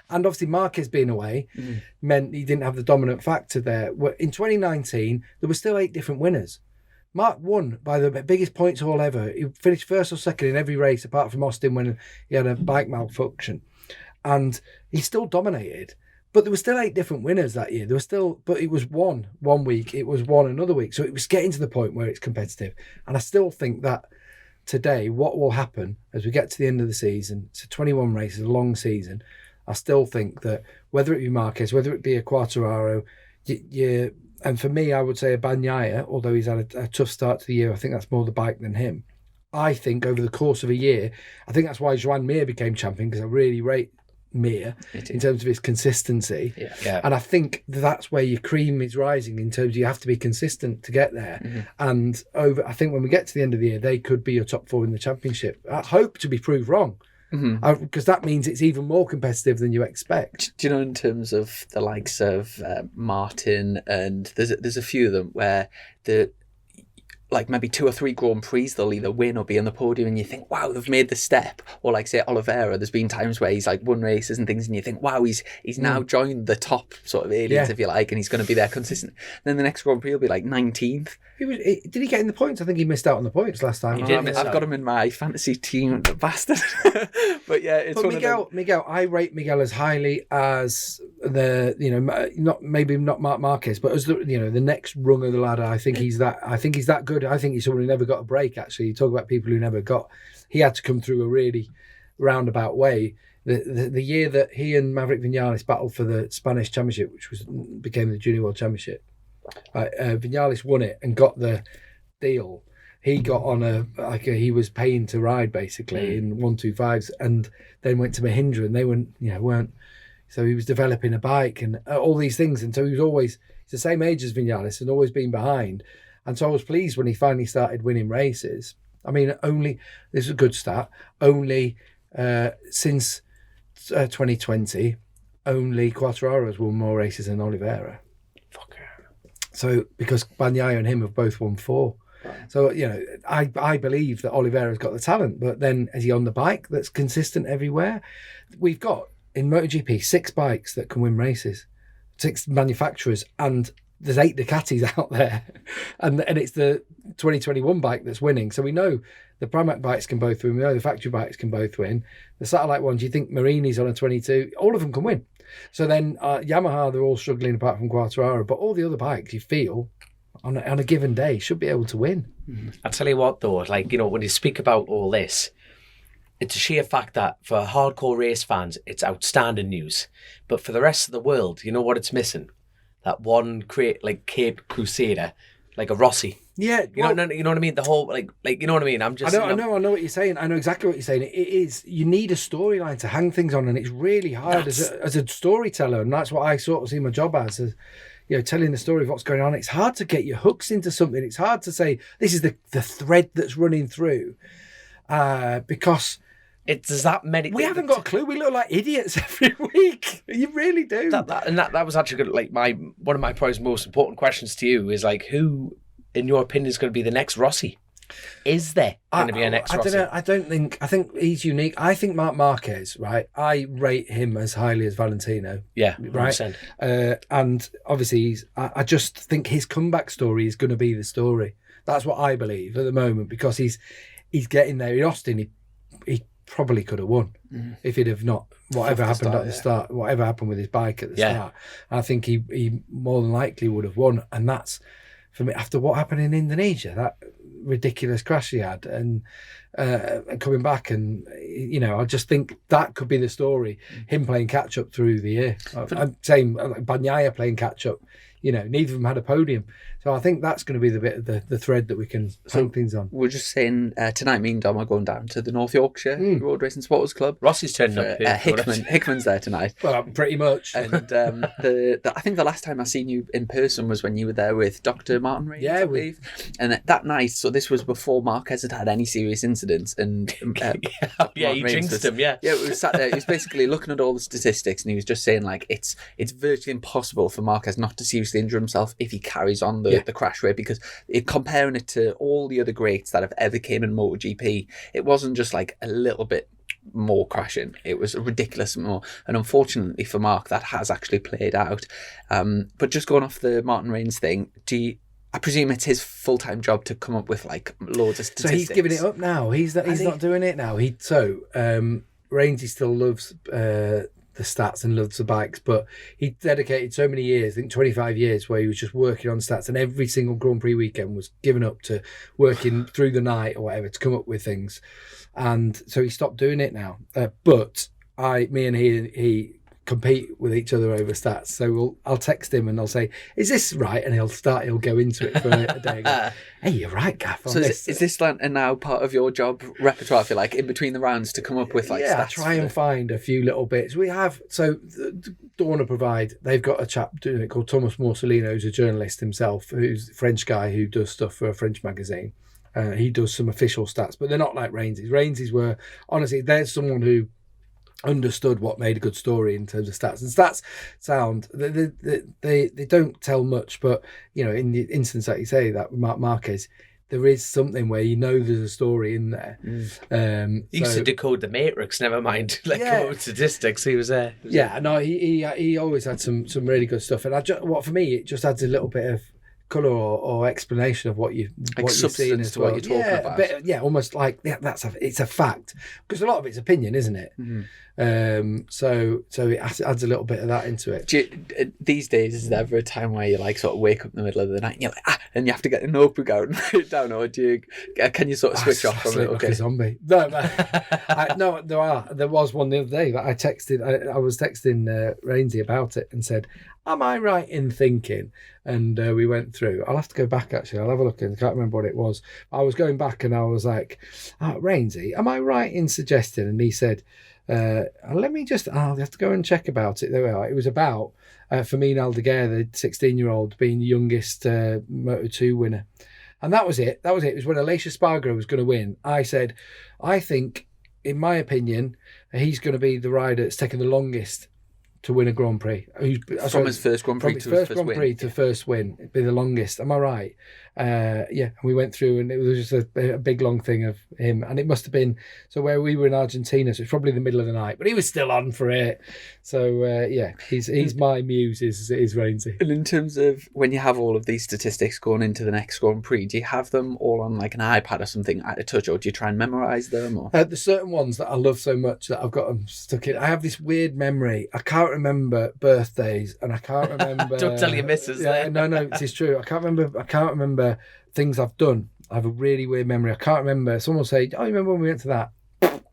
and obviously Marquez being away meant he didn't have the dominant factor there. In 2019, there were still 8 different winners. Mark won by the biggest points haul ever. He finished first or second in every race apart from Austin when he had a bike malfunction. And he still dominated. But there were still 8 different winners that year. But it was one week, it was one another week. So it was getting to the point where it's competitive. And I still think that today, what will happen as we get to the end of the season, it's a 21 races, a long season. I still think that whether it be Marquez, whether it be a Quartararo, And for me, I would say a Bagnaia, although he's had a tough start to the year, I think that's more the bike than him. I think over the course of a year, I think that's why Joan Mir became champion, because I really rate Mir in terms of his consistency. Yeah. And I think that's where your cream is rising in terms of you have to be consistent to get there. And I think when we get to the end of the year, they could be your top 4 in the championship. I hope to be proved wrong, because that means it's even more competitive than you expect. Do you know, in terms of the likes of Martin, and there's a few of them where like maybe 2 or 3 Grand Prix they'll either win or be on the podium, and you think, wow, they've made the step. Or like say Oliveira, there's been times where he's like won races and things, and you think, wow, he's now joined the top sort of aliens, if you like, and he's going to be there consistent. Then the next Grand Prix will be like 19th. Did he get in the points? I think he missed out on the points last time. I've got him in my fantasy team, the bastard. But yeah, it's one Miguel, I rate Miguel as highly as not Marc Marquez, but as the next rung of the ladder. I think he's that good. I think he's someone who never got a break. Actually, you talk about people who never got. He had to come through a really roundabout way. The year that he and Maverick Vinales battled for the Spanish Championship, which became the Junior World Championship, Vinales won it and got the deal. He got on he was paying to ride basically in 125s, and then went to Mahindra, and they weren't. So he was developing a bike and all these things, and so he's the same age as Vinales and always been behind. And so I was pleased when he finally started winning races. I mean, this is a good stat. Only since 2020, only Quartararo's won more races than Oliveira. So because Bagnaia and him have both won 4. So, I believe that Oliveira's got the talent, but then is he on the bike that's consistent everywhere? We've got in MotoGP 6 bikes that can win races, 6 manufacturers, and there's 8 Ducatis out there, and it's the 2021 bike that's winning. So we know the Pramac bikes can both win. We know the factory bikes can both win. The satellite ones, you think Marini's on a 22, all of them can win. So then Yamaha, they're all struggling apart from Quartararo, but all the other bikes, you feel on a given day should be able to win. I tell you what though, when you speak about all this, it's a sheer fact that for hardcore race fans, it's outstanding news. But for the rest of the world, you know what it's missing? That one Cape Crusader, like a Rossi. Yeah, you know what I mean. The whole you know what I mean. I know what you're saying. I know exactly what you're saying. It is, you need a storyline to hang things on, and it's really hard as a storyteller, and that's what I sort of see my job as telling the story of what's going on. It's hard to get your hooks into something. It's hard to say this is the thread that's running through, because. There's that many. We haven't got a clue. We look like idiots every week. You really do. That was actually good. Like one of my probably most important questions to you is who, in your opinion, is going to be the next Rossi? Is there going to be a next Rossi? I don't think. I think he's unique. I think Marc Marquez, right? I rate him as highly as Valentino. Yeah, 100%. Right. And obviously, I just think his comeback story is going to be the story. That's what I believe at the moment, because he's getting there. In Austin, he probably could have won if he'd have not whatever happened at the start, whatever happened with his bike at the start. I think he more than likely would have won, and that's for me after what happened in Indonesia, that ridiculous crash he had, and coming back, and I just think that could be the story. Him playing catch up through the year. I'm saying Bagnaia playing catch up. Neither of them had a podium. So I think that's going to be the bit of the thread that we can hang things on. We're just saying tonight, me and Dom are going down to the North Yorkshire Road Racing Supporters Club. Rossi's turning up here. Hickman's there tonight. Well, pretty much. And I think the last time I seen you in person was when you were there with Dr. Martin Rains, I believe. And that night, so this was before Marquez had any serious incidents. And he jinxed him, Yeah, we sat there. He was basically looking at all the statistics, and he was just saying it's virtually impossible for Marquez not to seriously injure himself if he carries on the crash rate, because comparing it to all the other greats that have ever came in MotoGP, it wasn't just a little bit more crashing, it was ridiculous more. And unfortunately for Mark, that has actually played out. But just going off the Martin Rains thing, I presume it's his full-time job to come up with loads of statistics. So he's giving it up now. He's not doing it now. Rains, he still loves the stats and loves the bikes, but he dedicated so many years, I think 25 years, where he was just working on stats, and every single Grand Prix weekend was given up to working through the night or whatever to come up with things. And so he stopped doing it now. But me and he compete with each other over stats. So I'll text him and I'll say, "Is this right?" And he'll go into it for a day. And go, "Hey, you're right, Gaff." So is this like now part of your job repertoire? I feel like in between the rounds to come up with like stats. I try and find a few little bits. We have Dorna Provide. They've got a chap doing it called Thomas Morcellino, who's a journalist himself, who's a French guy who does stuff for a French magazine. He does some official stats, but they're not like Rainsey's. Rainsey's were, honestly, there's someone who understood what made a good story in terms of stats. And stats sound, they don't tell much, but, you know, in the instance that you say that with Marc Marquez, there is something where you know there's a story in there. He used to decode the Matrix, never mind come up with statistics. He was there. He always had some really good stuff. And for me, it just adds a little bit of colour or explanation of what you're seeing as well. What you're talking about. Almost like it's a fact, because a lot of it's opinion, isn't it? So it adds a little bit of that into it. These days, is there ever a time where you like sort of wake up in the middle of the night and you're like, and you have to get a notebook out and write it down, or can you sort of switch off from it? Like a zombie. No, there was one the other day that I texted. I was texting Rainsy about it and said, "Am I right in thinking?" And we went through. I'll have to go back, actually. I'll have a look. I can't remember what it was. I was going back and I was like, Rainsy, am I right in suggesting? And he said, I'll have to go and check about it. There we are. It was about Fermin Aldeguer, the 16-year-old, being the youngest Moto2 winner. And that was it. It was when Aleix Espargaro was going to win. I said, I think, in my opinion, he's going to be the rider that's taken the longest to win a Grand Prix. From his first Grand Prix to his first win. To first win. It'd be the longest. Am I right? And we went through and it was just a big long thing of him. And it must have been, so where we were in Argentina, so it's probably the middle of the night, but he was still on for it. So he's my muse, is Rainsy. And in terms of when you have all of these statistics going into the next Grand Prix, do you have them all on like an iPad or something at a touch, or do you try and memorise them? Or there's certain ones that I love so much that I've got them stuck in. I have this weird memory. I can't remember birthdays, and I can't remember. Don't tell your missus. No, this is true. I can't remember things I've done. I have a really weird memory. I can't remember. Someone will say, "Oh, you remember when we went to that?"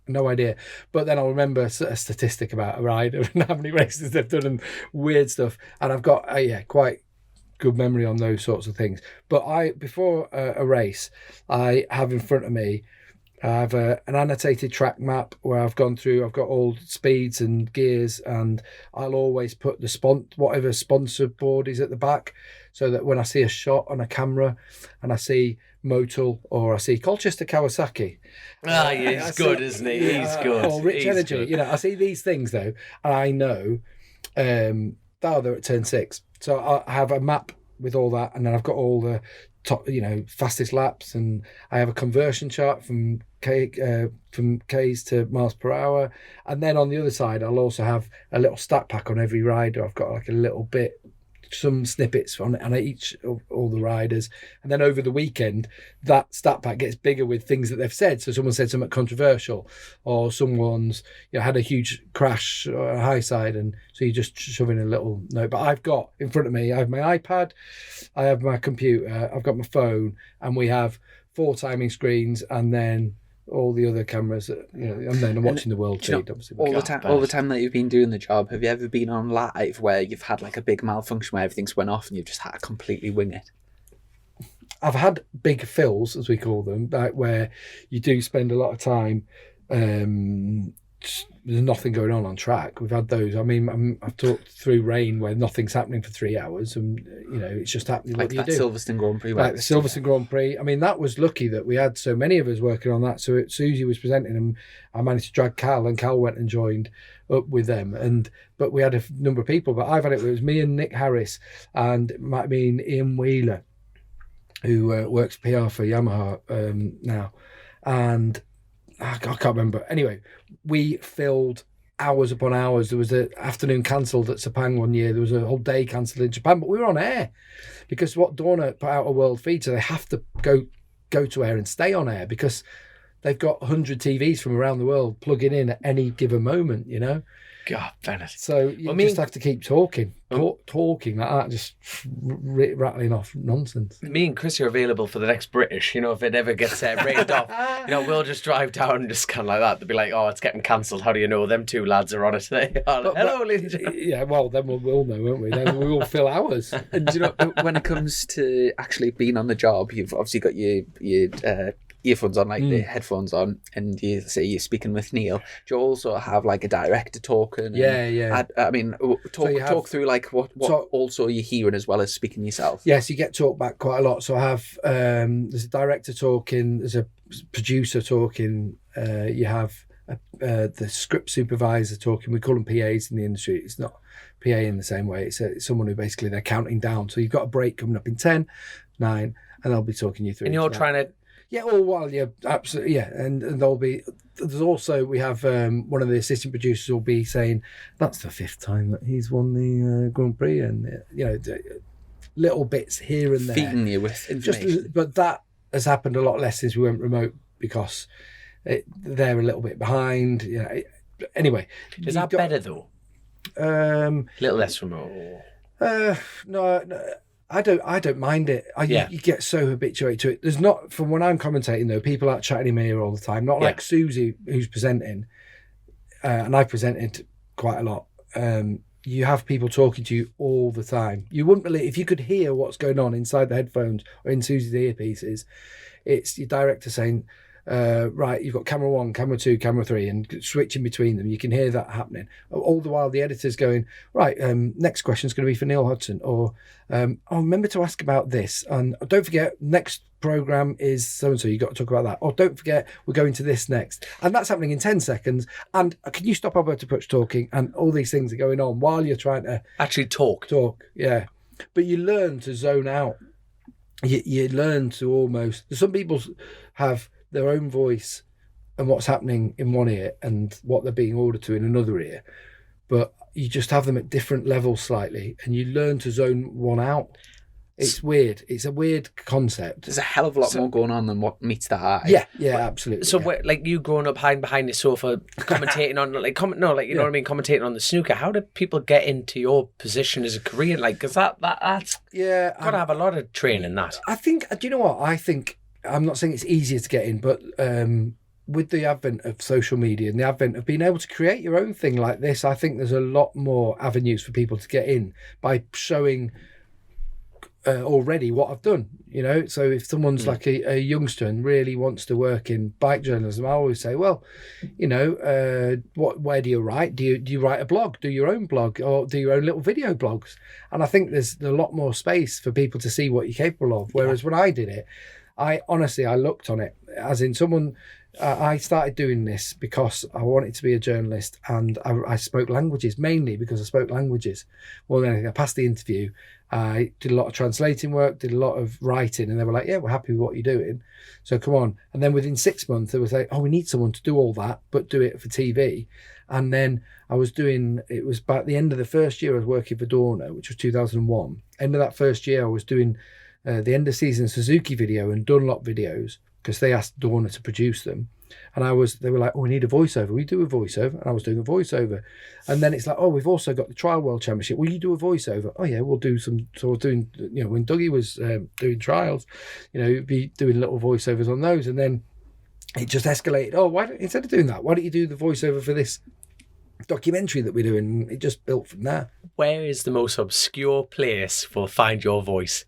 No idea. But then I'll remember a statistic about a rider and how many races they've done and weird stuff. And I've got quite good memory on those sorts of things. But before a race, I have in front of me, I have an annotated track map where I've gone through. I've got all speeds and gears, and I'll always put whatever sponsor board is at the back, so that when I see a shot on a camera and I see Motul or I see Colchester Kawasaki. He's good, isn't he? He's good. Or Rich Energy. Good. I see these things though, and I know they're at turn 6. So I have a map with all that, and then I've got all the top, fastest laps, and I have a conversion chart from K's to miles per hour. And then on the other side, I'll also have a little stat pack on every rider. I've got like a little bit, some snippets on each of all the riders. And then over the weekend, that stat pack gets bigger with things that they've said. So someone said something controversial, or someone's had a huge crash or a high side, and so you just shove in a little note. But I've got in front of me, I have my iPad, I have my computer, I've got my phone, and we have 4 timing screens, and then all the other cameras, and then I'm watching the world feed, obviously. All the time that you've been doing the job, have you ever been on live where you've had like a big malfunction where everything's went off and you've just had to completely wing it? I've had big fills, as we call them, like where you do spend a lot of time. There's nothing going on track. We've had those. I mean, I've talked through rain where nothing's happening for 3 hours, and it's just happening. Like that Silverstone Grand Prix. Like the Silverstone Grand Prix. I mean, that was lucky that we had so many of us working on that. So Susie was presenting, and I managed to drag Cal, and Cal went and joined up with them. But we had a number of people. But I've had it was me and Nick Harris, and it might have been Ian Wheeler, who works PR for Yamaha now, and I can't remember. Anyway, we filled hours upon hours. There was an afternoon cancelled at Sepang one year. There was a whole day cancelled in Japan, but we were on air because what Dorna put out a world feed, so they have to go to air and stay on air because they've got 100 TVs from around the world plugging in at any given moment, God, Bennett. So you just have to keep talking like that, just rattling off nonsense. Me and Chris are available for the next British. You know, if it ever gets rained off, you know, we'll just drive down and just kind of like that. They'll be like, "Oh, it's getting cancelled. How do you know them two lads are on it today?" Hello, ladies and gentlemen. Yeah, well, then we'll know, won't we? Then we will fill hours. And you know, when it comes to actually being on the job, you've obviously got your earphones on, like the headphones on, and you say you're speaking with Neil. Do you also have like a director talking? Yeah. I mean, talk through like what also you're hearing as well as speaking yourself. Yes, you get talked back quite a lot. So I have there's a director talking, there's a producer talking, you have the script supervisor talking. We call them PAs in the industry. It's not PA in the same way. It's someone who basically they're counting down. So you've got a break coming up in 10, 9, and they'll be talking you through. And you're trying to. Yeah, all while, yeah, absolutely, yeah, and there's also, we have one of the assistant producers will be saying, that's the 5th time that he's won the Grand Prix, and, you know, little bits here and there. Feeding you with information. But that has happened a lot less since we went remote, because they're a little bit behind, you know. Anyway. Is that better, though? A little less remote? No, I don't mind it. You get so habituated to it. There's not, from when I'm commentating though, people aren't chatting in my ear all the time. Not like Susie who's presenting, and I've presented quite a lot. You have people talking to you all the time. You wouldn't believe if you could hear what's going on inside the headphones or in Susie's earpieces. It's your director saying, right, you've got camera 1, camera 2, camera 3, and switching between them. You can hear that happening. All the while the editor's going, right, next question's going to be for Neil Hudson, or remember to ask about this, and don't forget, next program is so-and-so, you've got to talk about that, or don't forget, we're going to this next. And that's happening in 10 seconds, and can you stop Alberto Puch talking? And all these things are going on while you're trying to... Actually talk, yeah. But you learn to zone out. You learn to almost... Some people have their own voice and what's happening in one ear and what they're being ordered to in another ear, but you just have them at different levels slightly, and you learn to zone one out. It's weird. It's a weird concept. There's a hell of a lot more going on than what meets the eye. Yeah, absolutely. So, like you growing up hiding behind the sofa, commentating on know what I mean, commentating on the snooker. How did people get into your position as a career? Like, because that's got to have a lot of training. That I think. Do you know what I think? I'm not saying it's easier to get in, but with the advent of social media and the advent of being able to create your own thing like this, I think there's a lot more avenues for people to get in by showing already what I've done, you know. So if someone's like a youngster and really wants to work in bike journalism, I always say, well, you know, where do you write? Do you write a blog? Do your own blog, or do your own little video blogs? And I think there's a lot more space for people to see what you're capable of. Whereas when I did it, I looked on it as in someone. I started doing this because I wanted to be a journalist, and I spoke languages, mainly because I spoke languages more than anything. I passed the interview. I did a lot of translating work, did a lot of writing, and they were like, yeah, we're happy with what you're doing, so come on. And then within 6 months, they were like, oh, we need someone to do all that, but do it for TV. And then it was about the end of the first year I was working for Dorna, which was 2001. End of that first year, I was doing the end of season Suzuki video and Dunlop videos, because they asked Dorna to produce them. And they were like, oh, we need a voiceover. We do a voiceover. And I was doing a voiceover. And then it's like, oh, we've also got the Trial World Championship. Will you do a voiceover? Oh, yeah, we'll do some. So I was doing, you know, when Dougie was doing trials, you know, be doing little voiceovers on those. And then it just escalated. Oh, instead of doing that, why don't you do the voiceover for this documentary that we're doing? It just built from there. Where is the most obscure place for Find Your Voice?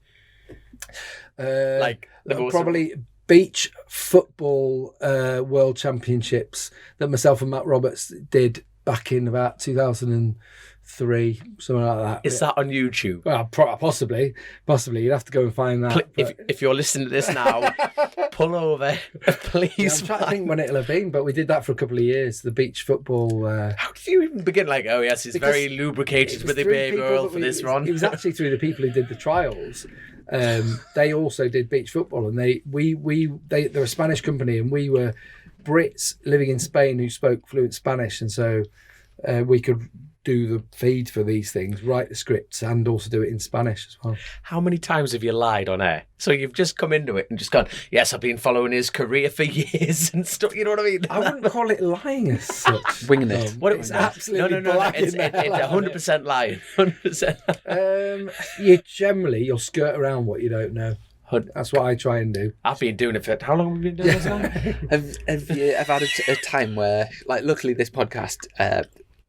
Probably beach football world championships that myself and Matt Roberts did back in about 2003, something like that. Is that on YouTube? Well, possibly. You'd have to go and find that. If you're listening to this now, pull over, please. Yeah, I'm trying to think when it'll have been, but we did that for a couple of years. The beach football. How did you even begin? Like, oh yes, it's very lubricated with the baby oil for this one. It was actually through the people who did the trials. They also did beach football, and they're a Spanish company, and we were Brits living in Spain who spoke fluent Spanish, and so we could do the feed for these things, write the scripts, and also do it in Spanish as well. How many times have you lied on air? So you've just come into it and just gone, yes, I've been following his career for years and stuff. You know what I mean? I wouldn't call it lying as such. Winging it. What It's absolutely no. It's 100% lying. 100%. You'll skirt around what you don't know. That's what I try and do. I've been doing it for how long have you been doing this now? Have you ever had a time where, like, luckily this podcast,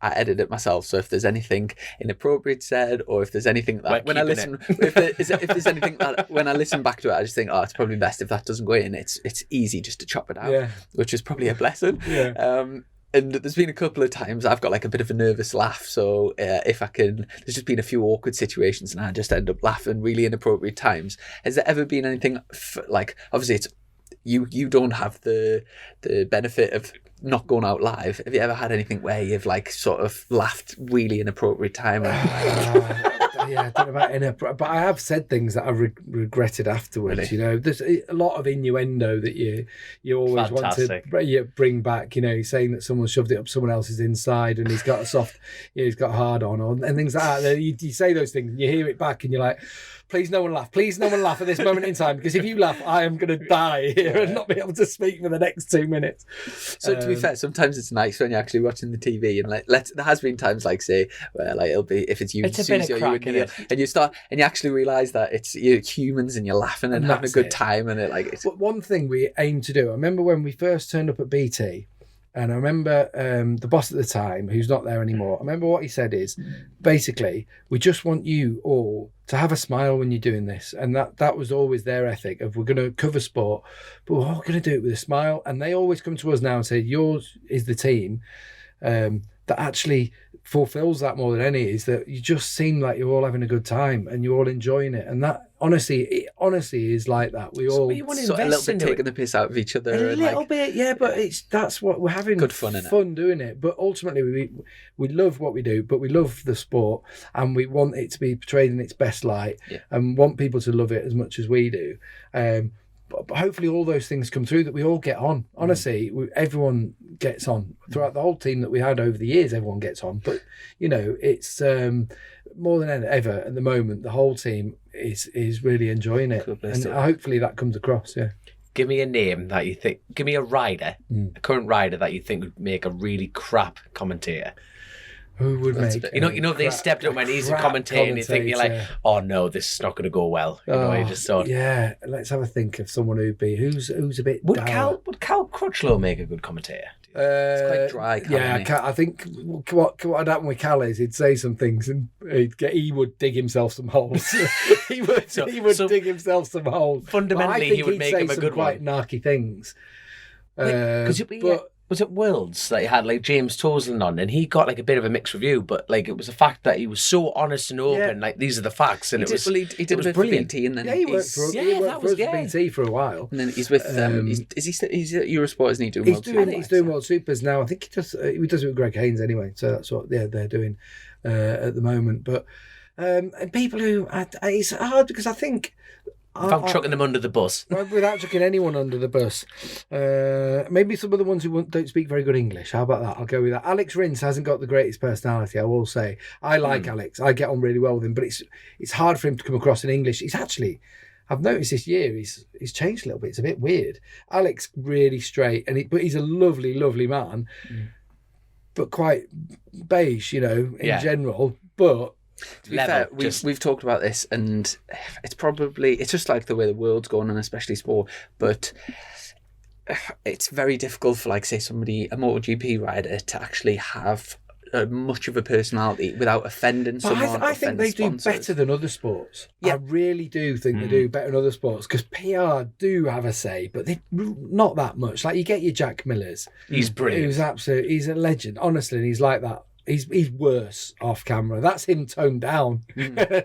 I edit it myself, so if there's anything inappropriate said, or if there's anything that when I listen, if there's anything that when I listen back to it, I just think, oh, it's probably best if that doesn't go in. It's easy just to chop it out, which is probably a blessing. And there's been a couple of times I've got like a bit of a nervous laugh. So if I can, there's just been a few awkward situations and I just end up laughing really inappropriate times. Has there ever been anything like, obviously it's, you don't have the benefit of not going out live. Have you ever had anything where you've like sort of laughed really inappropriate time? I don't know about inappropriate, but I have said things that I regretted afterwards. Really? You know, there's a lot of innuendo that you always Fantastic. want to bring back. You know, you're saying that someone shoved it up someone else's inside and he's got a soft, he's got a hard on, and things like that. You say those things and you hear it back and you're like, please no one laugh. Please no one laugh at this moment in time, because if you laugh, I am going to die here and not be able to speak for the next 2 minutes. So to be fair, sometimes it's nice when you're actually watching the TV and there has been times like say where like it'll be if it's you, it's a Susie, bit of or crack, you and you start and you actually realise that you're humans and you're laughing and having a good time and it's. But one thing we aim to do, I remember when we first turned up at BT. And I remember the boss at the time, who's not there anymore, I remember what he said is, basically, we just want you all to have a smile when you're doing this. And that was always their ethic of, we're going to cover sport, but we're all going to do it with a smile. And they always come to us now and say, yours is the team that actually fulfills that more than any, is that you just seem like you're all having a good time and you're all enjoying it. And that, honestly, is like that. We all you want to sort of a invest little bit into taking the piss out of each other. a and little bit, yeah, but that's what we're having good fun doing it. But ultimately, we love what we do, but we love the sport, and we want it to be portrayed in its best light, and want people to love it as much as we do. But hopefully all those things come through, that we all get on. Honestly, everyone gets on. Throughout the whole team that we had over the years, everyone gets on. But, you know, it's more than ever at the moment, the whole team is really enjoying it. And hopefully that comes across, Give me a name that you think, give me a rider, a current rider that you think would make a really crap commentator. Who would make you know they stepped up when he's a commentator and you think, you're like, oh no, this is not going to go well. You know, you just thought, yeah, let's have a think of someone who's a bit would Cal Crutchlow make a good commentator? It's quite dry. I think what had happened with Cal is he'd say some things and he would dig himself some holes. he would dig himself some holes. Fundamentally, he would make him a good quite narky things. Was it Worlds that he had like James Toseland on, and he got like a bit of a mixed review, but like it was the fact that he was so honest and open, like these are the facts, and he did a bit brilliant. For BT, and then he worked for BT for a while, and then he's with he's at Eurosport, isn't he? He's doing World Supers now. I think he does it with Greg Haynes anyway, so that's what they're doing at the moment. But and people who it's hard because I think. Without chucking them under the bus. Without chucking anyone under the bus. Maybe some of the ones who don't speak very good English. How about that? I'll go with that. Alex Rins hasn't got the greatest personality, I will say. I like Alex. I get on really well with him, but it's hard for him to come across in English. He's actually, I've noticed this year, he's changed a little bit. It's a bit weird. Alex, really straight, but he's a lovely, lovely man, but quite beige, you know, in general. But to be fair, we've talked about this, and it's just like the way the world's going, and especially sport. But it's very difficult for, like, say, a MotoGP rider to actually have much of a personality without offending someone. I think they do better than other sports. I really do think they do better than other sports, because PR do have a say, but they not that much. Like, you get your Jack Millers. He's brilliant. He's a legend, honestly, and he's like that. He's worse off camera. That's him toned down.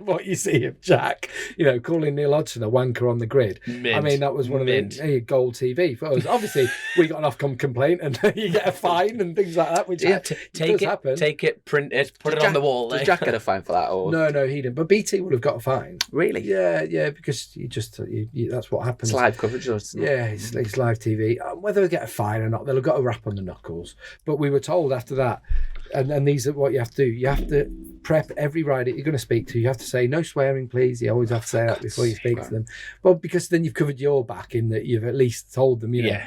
What you see of Jack, you know, calling Neil Hodgson a wanker on the grid. I mean, that was one of the gold TV for us. Obviously, we got an Ofcom complaint, and you get a fine and things like that, which does happen. Take it, print it, put it on the wall. Did Jack get a fine for that? Or? No, he didn't. But BT would have got a fine. Really? Yeah, because that's what happens. It's live coverage, or it's not? Yeah, it's live TV. Whether they get a fine or not, they'll have got a rap on the knuckles. But we were told after that, And these are what you have to do. You have to prep every rider you're going to speak to. You have to say, no swearing, please. You always have to say that before you speak to them. Well, because then you've covered your back in that you've at least told them, you know. Yeah.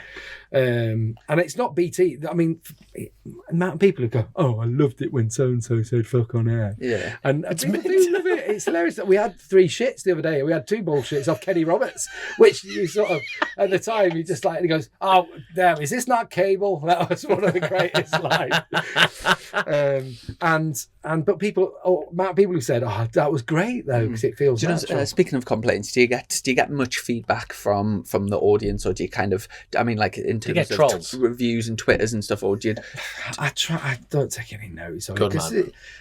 And it's not BT. I mean, the amount of people who go, oh, I loved it when so-and-so said fuck on air. Yeah. And people do love it. It's hilarious. We had 3 shits the other day. We had 2 bullshits off Kenny Roberts, which you sort of, at the time, you just like, he goes, oh, damn, is this not cable? That was one of the greatest lines. But amount of people who said, oh, that was great though, because it feels natural. Speaking of complaints, do you get much feedback from the audience, or do you kind of, I mean, like in terms of trolls? Reviews and Twitters and stuff, or do you? I don't take any notes on it because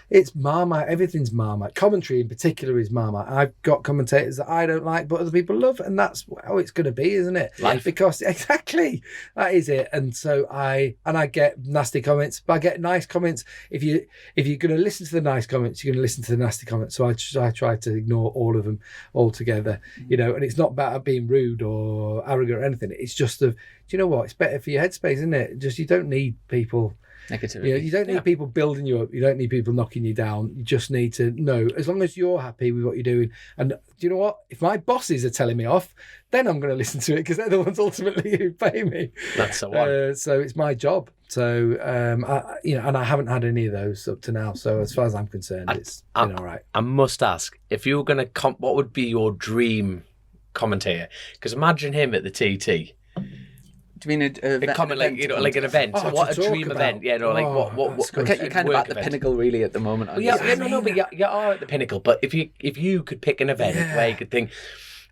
it's Marmite. Everything's Marmite. Commentary in particular is Marmite. I've got commentators that I don't like, but other people love, and that's how it's going to be, isn't it? Life. Because exactly that is it. And so I get nasty comments, but I get nice comments. If you're going to listen to the nice comments, you're going to listen to the nasty comments. So I try to ignore all of them altogether, you know. And it's not about being rude or arrogant or anything. It's just do you know what? It's better for your headspace, isn't it? Just, you don't need people negativity. You don't need people building you up. You don't need people knocking you down. You just need to know, as long as you're happy with what you're doing. And do you know what? If my bosses are telling me off, then I'm going to listen to it, because they're the ones ultimately who pay me. That's the one. So it's my job. So and I haven't had any of those up to now. So as far as I'm concerned, it's been all right. I must ask, if you were going to what would be your dream commentator? Because imagine him at the TT. Do you mean like an event? Oh, what a dream event! Yeah, no, like what you're kind of at the pinnacle really at the moment. But you are at the pinnacle. But if you could pick an event where you could think,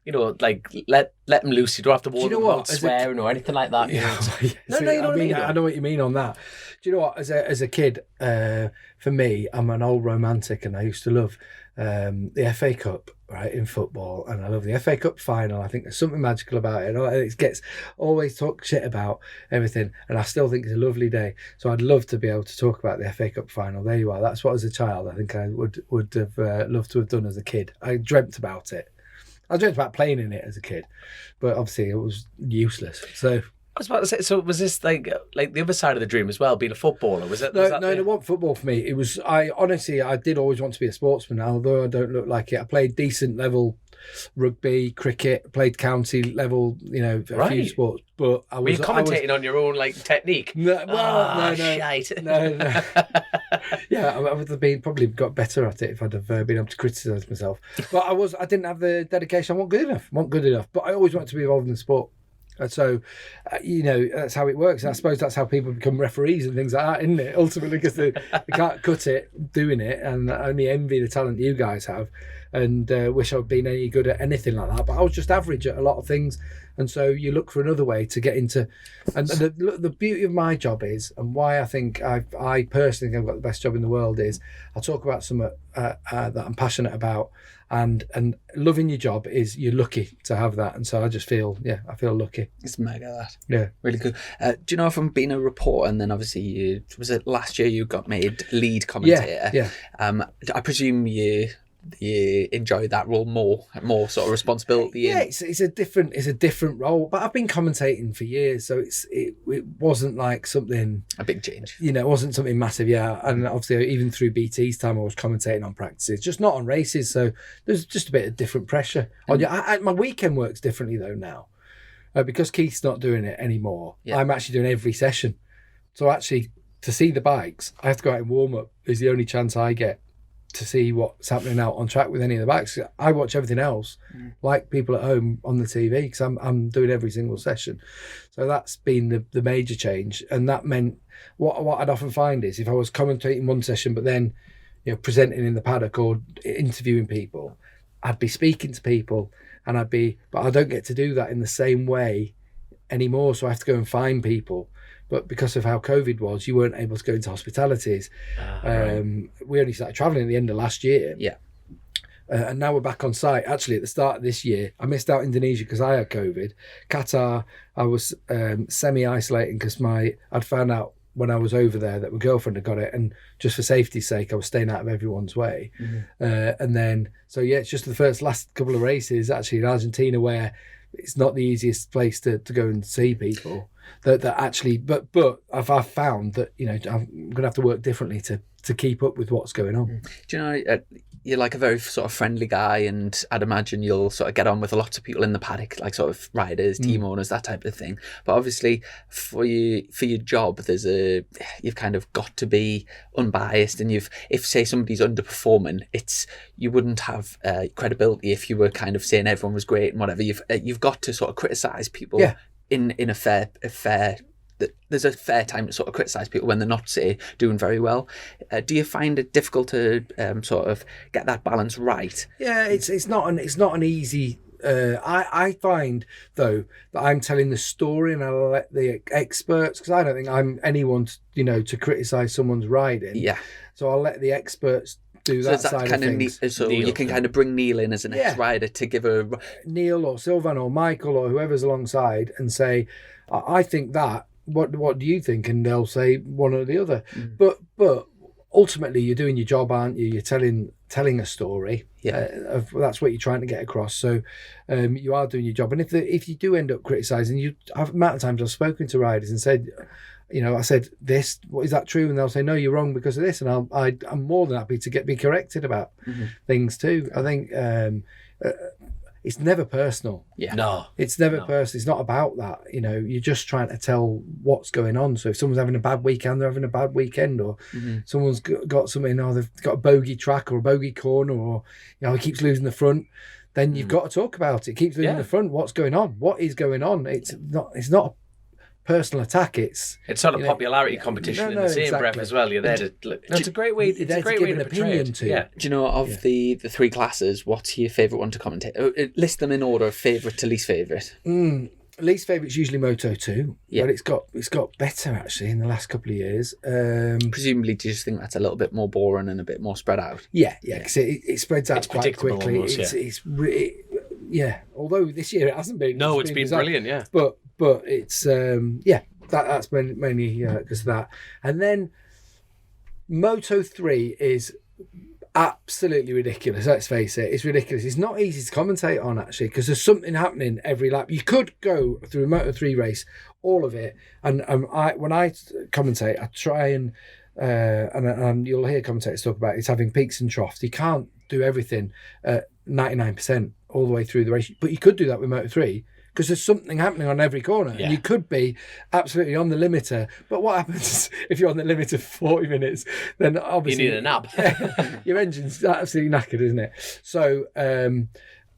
you know, like let them loose. You don't have to worry about swearing or anything like that. Yeah. You know what I mean. I know what you mean on that. Do you know what? As a kid, for me, I'm an old romantic, and I used to love the FA Cup, right, in football, and I love the FA Cup final. I think there's something magical about it. It gets always talk shit about everything, and I still think it's a lovely day. So I'd love to be able to talk about the FA Cup final. There you are. That's what, as a child, I think I would have loved to have done as a kid. I dreamt about it. I dreamt about playing in it as a kid, but obviously it was useless. So I was about to say, so was this like the other side of the dream as well, being a footballer? Was it? No, it wasn't football for me. It was, I did always want to be a sportsman, although I don't look like it. I played decent level rugby, cricket, played county level, you know, a few sports. But I was... Were you commentating on your own, like, technique? No, no. Shite. No. Yeah, I would have probably got better at it if I'd have been able to criticise myself. But I didn't have the dedication. I wasn't good enough. But I always wanted to be involved in sport. And so, that's how it works. And I suppose that's how people become referees and things like that, isn't it? Ultimately, because they can't cut it doing it, and I only envy the talent you guys have, and wish I'd been any good at anything like that. But I was just average at a lot of things, and so you look for another way to get into. And the beauty of my job is, and why I think I personally think I've got the best job in the world is, I'll talk about something that I'm passionate about. And loving your job is, you're lucky to have that, and so I just feel lucky. It's mega that. Yeah, really good. Do you know, from being a reporter, and then obviously was it last year you got made lead commentator? Yeah. I presume you enjoy that role more sort of responsibility. Yeah, it's a different role. But I've been commentating for years, so it wasn't like something, a big change. It wasn't something massive. Yeah, and obviously even through BT's time, I was commentating on practices, just not on races. So there's just a bit of different pressure. My weekend works differently though now, because Keith's not doing it anymore. Yeah. I'm actually doing every session. So actually, to see the bikes, I have to go out and warm up. Is the only chance I get to see what's happening out on track with any of the bikes. I watch everything else, like people at home on the TV, because I'm doing every single session. So that's been the major change, and that meant what I'd often find is, if I was commentating one session but then presenting in the paddock or interviewing people, I'd be speaking to people, and but I don't get to do that in the same way anymore. So I have to go and find people. But because of how COVID was, you weren't able to go into hospitalities. Right. We only started travelling at the end of last year. Yeah. And now we're back on site. Actually, at the start of this year, I missed out Indonesia because I had COVID. Qatar, I was semi-isolating because I'd found out when I was over there that my girlfriend had got it, and just for safety's sake, I was staying out of everyone's way. And then, it's just the last couple of races actually in Argentina, where it's not the easiest place to go and see people. that actually, but I've found that, you know, I'm going to have to work differently to keep up with what's going on. Do you know, you're like a very sort of friendly guy, and I'd imagine you'll sort of get on with lots of people in the paddock, like sort of riders, team owners, that type of thing. But obviously, for your job, you've kind of got to be unbiased, and if say somebody's underperforming, you wouldn't have credibility if you were kind of saying everyone was great and whatever. You've got to sort of criticize people in a fair. There's a fair time to sort of criticise people when they're not, say, doing very well. Do you find it difficult to sort of get that balance right? Yeah, it's not an easy. I find though that I'm telling the story, and I'll let the experts, because I don't think I'm anyone to criticise someone's riding. Yeah. So I'll let the experts do that side of things. So Neil, you can kind of bring Neil in as an ex-rider to give a Neil or Sylvan or Michael or whoever's alongside and say, I think that. What do you think? And they'll say one or the other. But ultimately, you're doing your job, aren't you? You're telling a story. Yeah. That's what you're trying to get across. So you are doing your job. And if you do end up criticising, amount of times I've spoken to riders and said, I said this. Is that true? And they'll say, no, you're wrong because of this. And I'm more than happy to be corrected about things too. I think. It's never personal. Yeah. No. It's never personal. It's not about that. You're just trying to tell what's going on. So if someone's having a bad weekend, they're having a bad weekend, or someone's got something, or they've got a bogey track or a bogey corner, or he keeps losing the front, then you've got to talk about it. Keeps losing the front. What's going on? What is going on? It's not a personal attack. It's not a popularity competition in the same breath as well. You're there to. It's a great way. It's a great way to opinion to. Yeah. Do you know of the three classes? What's your favourite one to commentate? List them in order of favourite to least favourite. Least favourite is usually Moto 2, but it's got better actually in the last couple of years. Presumably, do you just think that's a little bit more boring and a bit more spread out? Yeah, because it spreads out quite quickly. Almost, it's really, although this year it hasn't been. No, it's been brilliant. Yeah, but it's that's mainly because of that. And then Moto 3 is absolutely ridiculous. Let's face it, it's ridiculous. It's not easy to commentate on actually, because there's something happening every lap. You could go through a Moto 3 race, all of it, and when I commentate, I try and you'll hear commentators talk about it's having peaks and troughs. You can't do everything at 99% all the way through the race, but you could do that with Moto 3. Because there's something happening on every corner. And you could be absolutely on the limiter. But what happens if you're on the limiter for 40 minutes? Then obviously... You need a nap. Your engine's absolutely knackered, isn't it? So I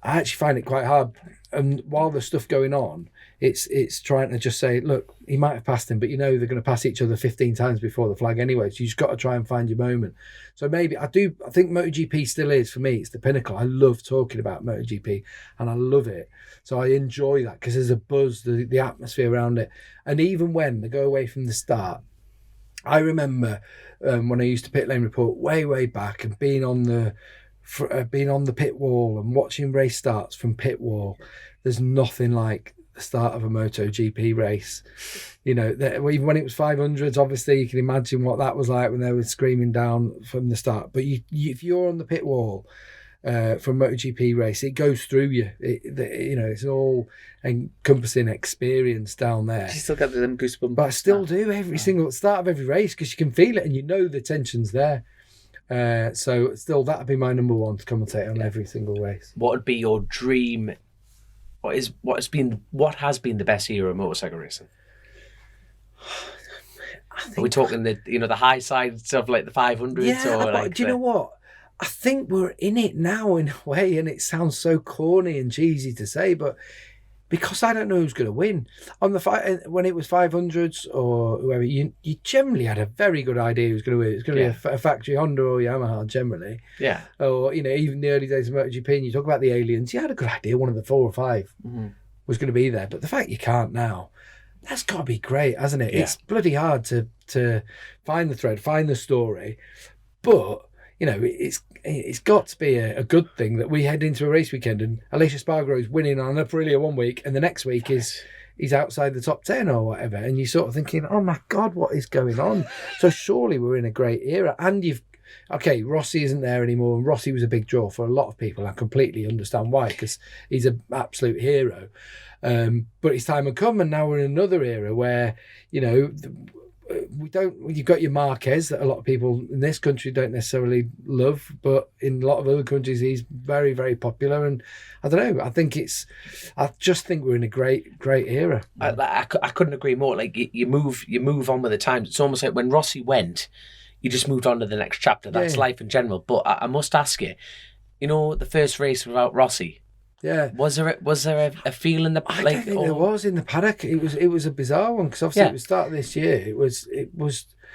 actually find it quite hard. And while there's stuff going on, it's trying to just say, look, he might have passed him, but they're going to pass each other 15 times before the flag anyway. So you've just got to try and find your moment. So maybe I think MotoGP still is, for me, it's the pinnacle. I love talking about MotoGP and I love it. So I enjoy that because there's a buzz, the atmosphere around it. And even when they go away from the start, I remember when I used to pit lane report way back and being on the pit wall and watching race starts from pit wall. There's nothing like the start of a MotoGP race. Even when it was 500s, obviously you can imagine what that was like when they were screaming down from the start. But if you're on the pit wall from MotoGP race, it goes through you. It's an all encompassing experience down there. You still get them goosebumps. But I still do every single start of every race because you can feel it and the tension's there. So still, that'd be my number one to commentate on every single race. What would be your dream? What has been the best year of motorcycle racing? Are we talking the high side stuff like the 500s? Yeah, do you know what? I think we're in it now in a way, and it sounds so corny and cheesy to say, but because I don't know who's going to win on the when it was 500s or whoever, you generally had a very good idea who's going to win. It's going to be a factory Honda or Yamaha generally. Yeah. Or even the early days of MotoGP, and you talk about the aliens, you had a good idea. One of the 4 or 5 was going to be there, but the fact you can't now, that's got to be great, hasn't it? Yeah. It's bloody hard to find the thread, find the story, but it's got to be a good thing that we head into a race weekend and Alicia Spargro's winning on Aprilia one week and the next week he's outside the top 10 or whatever, and you're sort of thinking, oh my God, what is going on? So surely we're in a great era, and okay, Rossi isn't there anymore, and Rossi was a big draw for a lot of people. I completely understand why, because he's an absolute hero. But his time had come, and now we're in another era where, you know, you've got your Marquez that a lot of people in this country don't necessarily love, but in a lot of other countries he's very, very popular. And I don't know, I just think we're in a great era. I couldn't agree more. Like you move on with the times. It's almost like when Rossi went, you just moved on to the next chapter. That's life in general. But I must ask you, you know, the first race without Rossi, yeah, was there a feel in the I don't think there was in the paddock. It was a bizarre one, because obviously it was start of this year. It was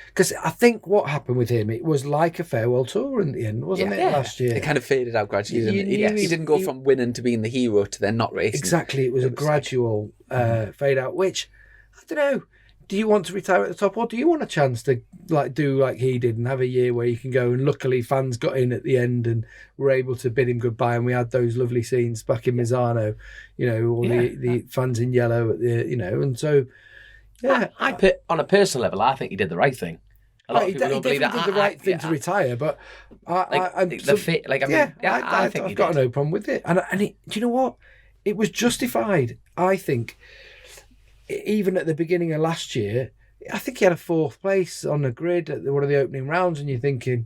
because I think what happened with him, it was like a farewell tour in the end, wasn't it? Last year, it kind of faded out gradually. He didn't go from winning to being the hero to then not racing. Exactly, it was a gradual fade out. Which I don't know. Do you want to retire at the top, or do you want a chance to do like he did and have a year where you can go? And luckily, fans got in at the end and were able to bid him goodbye. And we had those lovely scenes back in Misano, you know, all the fans in yellow at the, you know, and so I put on a personal level, I think he did the right thing. A lot of people don't believe that. He did the right thing to retire, but I think I've got no problem with it. And do you know what? It was justified, I think. Even at the beginning of last year, I think he had a 4th place on the grid at one of the opening rounds, and you're thinking,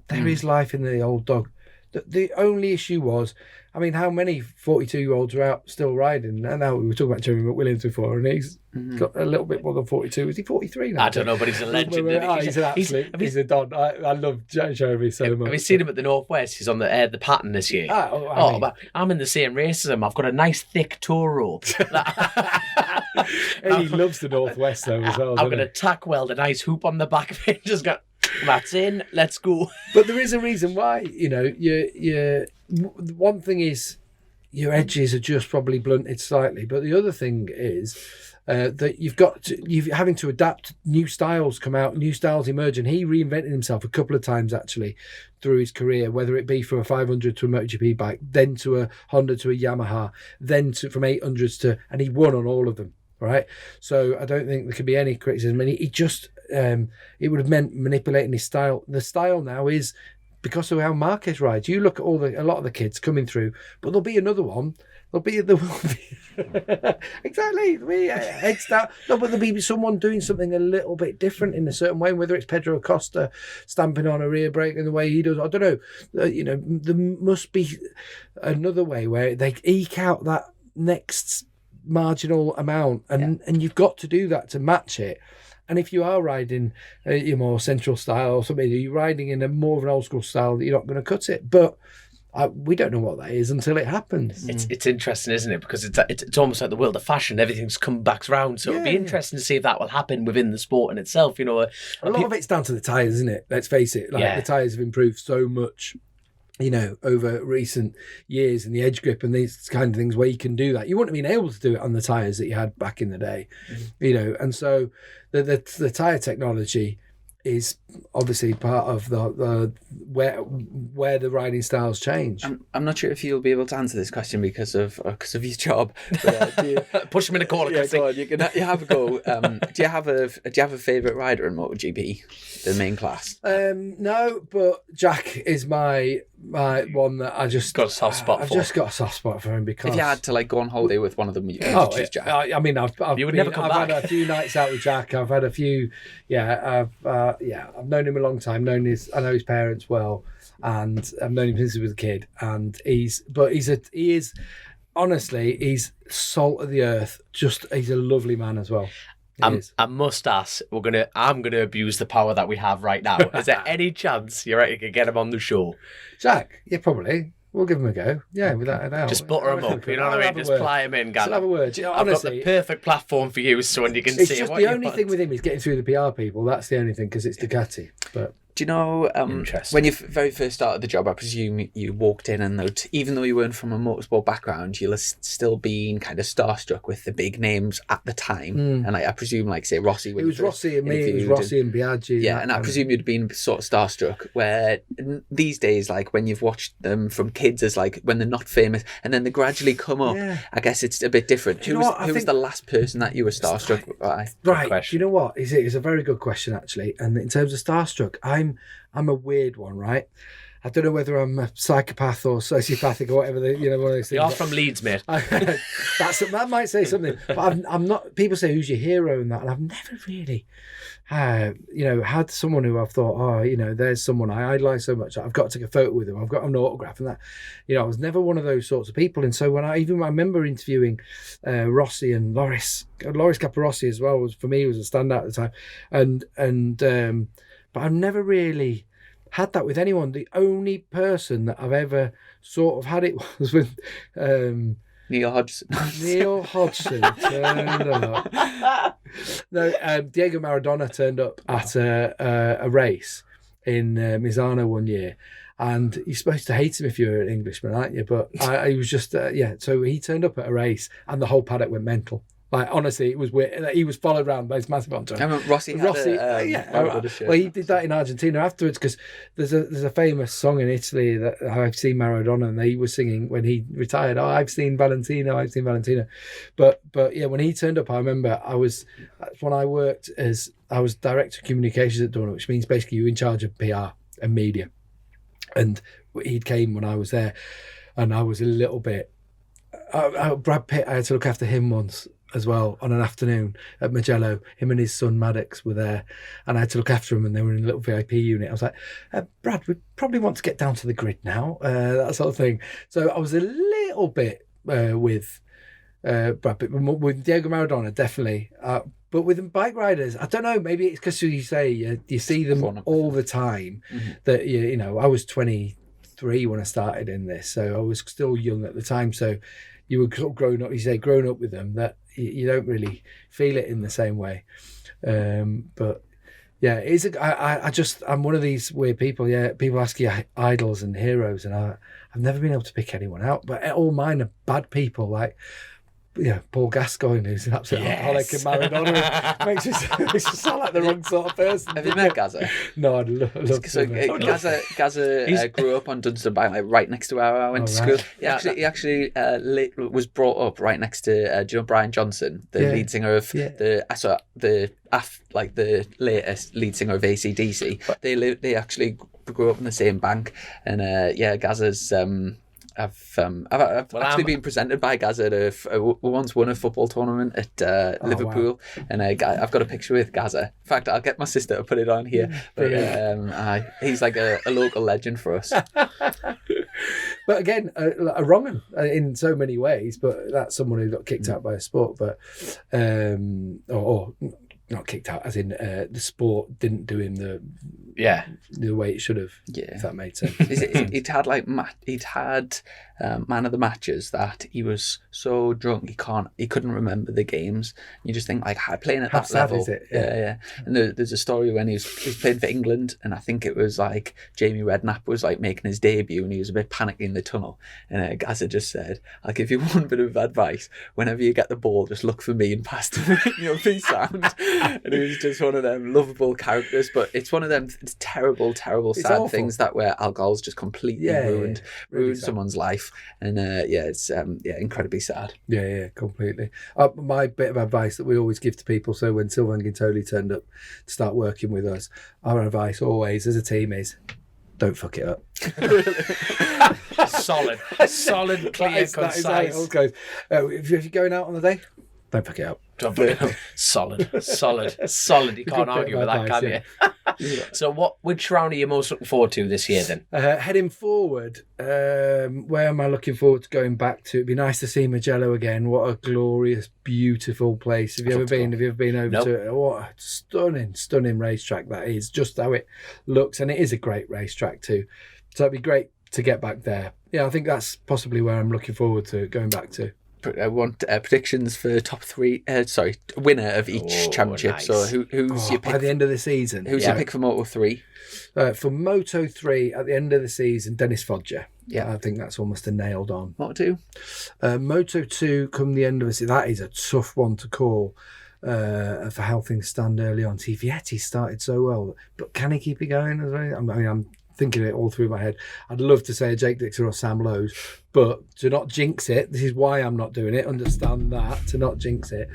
there is life in the old dog. The only issue was, I mean, how many 42-year-olds are out still riding? And now we were talking about Jeremy McWilliams before, and he's got a little bit more than 42. Is he 43 now? I don't know, but he's a legend. He's a don. I love Jeremy so much. Have you seen him at the Northwest? He's on the pattern this year. But I'm in the same race as him. I've got a nice thick tow rope. And he loves the Northwest though as well. I'm going to tack weld a nice hoop on the back of it. Just got that's in. Let's go. But there is a reason why. You know, one thing is your edges are just probably blunted slightly, but the other thing is that you're having to adapt. New styles come out, new styles emerge, and he reinvented himself a couple of times actually through his career, whether it be from a 500 to a MotoGP bike, then to a Honda to a Yamaha, then from 800s to, and he won on all of them. Right, so I don't think there can be any criticism. And he just, it would have meant manipulating his style. The style now is because of how Marquez rides. You look at a lot of the kids coming through, but there'll be another one. Exactly. There'll be head start. No, but there'll be someone doing something a little bit different in a certain way. Whether it's Pedro Acosta stamping on a rear brake in the way he does, I don't know. You know, there must be another way where they eke out that next marginal amount, and you've got to do that to match it. And if you are riding your more central style or something, you're riding in a more of an old school style, you're not going to cut it. But we don't know what that is until it happens. It's interesting, isn't it? Because it's almost like the world of fashion. Everything's come back round. So it'll be interesting to see if that will happen within the sport in itself. You know, a lot of it's down to the tyres, isn't it? Let's face it. The tyres have improved so much, you know, over recent years, and the edge grip and these kind of things where you can do that. You wouldn't have been able to do it on the tyres that you had back in the day, you know. And so the tyre technology is obviously part of the where the riding styles change. I'm not sure if you'll be able to answer this question because of your job. But, push him in a corner. Yeah, go on. You have a go. Do you have a favourite rider in MotoGP, the main class? No, but Jack is my one that I just got a soft spot. I've just got a soft spot for him because if you had to go on holiday with one of them, you could choose Jack. I mean, I've had a few nights out with Jack. I've had a few. I've known him a long time. I know his parents well, and I've known him since he was a kid. And he's honestly, he's salt of the earth. He's a lovely man as well. I must ask. I'm gonna abuse the power that we have right now. Is there any chance you reckon you could get him on the show, Jack? Yeah, probably. We'll give him a go. Yeah, without a doubt. Just butter him up. You know what I mean? Just ply him in, Gavin. Have a word. You know, I've got the perfect platform for you, so when you can see just what the only thing with him is getting through the PR people. That's the only thing because it's Ducati. But do you know when you very first started the job? I presume you walked in and even though you weren't from a motorsport background, you'll still been kind of starstruck with the big names at the time. And I presume, say Rossi. It was Rossi and me. It was Rossi and Biaggi. Yeah, and I presume you'd been sort of starstruck. Where these days, when you've watched them from kids as when they're not famous, and then they gradually come up. Yeah. I guess it's a bit different. Who was the last person that you were starstruck by? Right. You know what? It's a very good question actually. And in terms of starstruck, I'm I'm a weird one, right? I don't know whether I'm a psychopath or sociopathic or whatever, one of those things. You're from Leeds, mate. That might say something, but I'm not. People say, who's your hero and that, and I've never really, had someone who I've thought, there's someone I idolise so much that I've got to take a photo with them. I've got an autograph and that. I was never one of those sorts of people. And so when I remember interviewing Rossi and Loris Capirossi as well, for me was a standout at the time, but I've never really had that with anyone. The only person that I've ever sort of had it was with Neil Hodgson. Neil Hodgson turned up. No, Diego Maradona turned up at a race in Misano one year, and you're supposed to hate him if you're an Englishman, aren't you? But I was just so he turned up at a race and the whole paddock went mental. Like, honestly, it was weird. He was followed around by his massive entourage. I remember Rossi well, he did that in Argentina afterwards, because there's a famous song in Italy that I've seen Maradona, and he was singing when he retired. Oh, I've seen Valentino. But yeah, when he turned up, I remember I was director of communications at Dorna, which means basically you're in charge of PR and media. And he came when I was there, and I was a little bit. Brad Pitt, I had to look after him once as well on an afternoon at Mugello. Him and his son Maddox were there, and I had to look after him, and they were in a little VIP unit. I was like, Brad, we probably want to get down to the grid now, that sort of thing. So I was a little bit with Brad Pitt, with Diego Maradona, definitely. But with bike riders, I don't know, maybe it's because you say you see them all the time, that, I was 23 when I started in this, so I was still young at the time, so you were sort of grown up with them, that you don't really feel it in the same way. But yeah, I'm one of these weird people. Yeah, people ask you idols and heroes, and I've never been able to pick anyone out, but all mine are bad people, like Paul Gascoigne, who's an absolute alcoholic, and Maradona makes you sound like the wrong sort of person. Have you met Gaza? No, I'd love to. Gaza grew up on Dunstan Bank, like right next to where I went to school. He actually was brought up right next to Brian Johnson, the lead singer of the latest lead singer of AC/DC. They actually grew up in the same bank, and Gaza's. I've actually been presented by Gaza at we once won a football tournament at Liverpool, and I've got a picture with Gaza. In fact, I'll get my sister to put it on here. But he's like a local legend for us. But again, a wrong one in so many ways. But that's someone who got kicked out by a sport, but or not kicked out, as in the sport didn't do him the way it should have. Yeah, if that made sense. He'd had man of the matches that he was so drunk he couldn't remember the games. You just think, like, playing at that level. Is it? Yeah. And there's a story when he was playing for England, and I think it was like Jamie Redknapp was like making his debut, and he was a bit panicky in the tunnel. And Gaza just said, "I'll give you one bit of advice. Whenever you get the ball, just look for me and pass to me. You'll be sound." And he was just one of them lovable characters, but it's one of them terrible, sad awful things that where alcohol's just completely ruined someone's life, and it's incredibly sad. Yeah, completely. My bit of advice that we always give to people, so when Sylvain Gintoli turned up to start working with us, our advice always as a team is, don't fuck it up. Solid, clear, concise. That is how it all goes. If you're going out on the day, don't fuck it up. Solid. You can't argue with that, can you? So which round are you most looking forward to this year then? Heading forward, where am I looking forward to going back to? It'd be nice to see Mugello again. What a glorious, beautiful place. Have you ever been over to it? What a stunning racetrack that is, just how it looks. And it is a great racetrack too. So it'd be great to get back there. Yeah, I think that's possibly where I'm looking forward to going back to. I want predictions for top three. Winner of each championship. Nice. So who's your pick by the end of the season? Who's your pick for Moto3? For Moto3 at the end of the season, Dennis Foggia. Yeah, I think that's almost a nailed on. Moto2. Moto2 come the end of the season. That is a tough one to call. For how things stand early on. Vietti started so well, but can he keep it going? I'm thinking it all through my head. I'd love to say Jake Dixon or Sam Lowes, but to not jinx it, this is why I'm not doing it. Understand that, to not jinx it.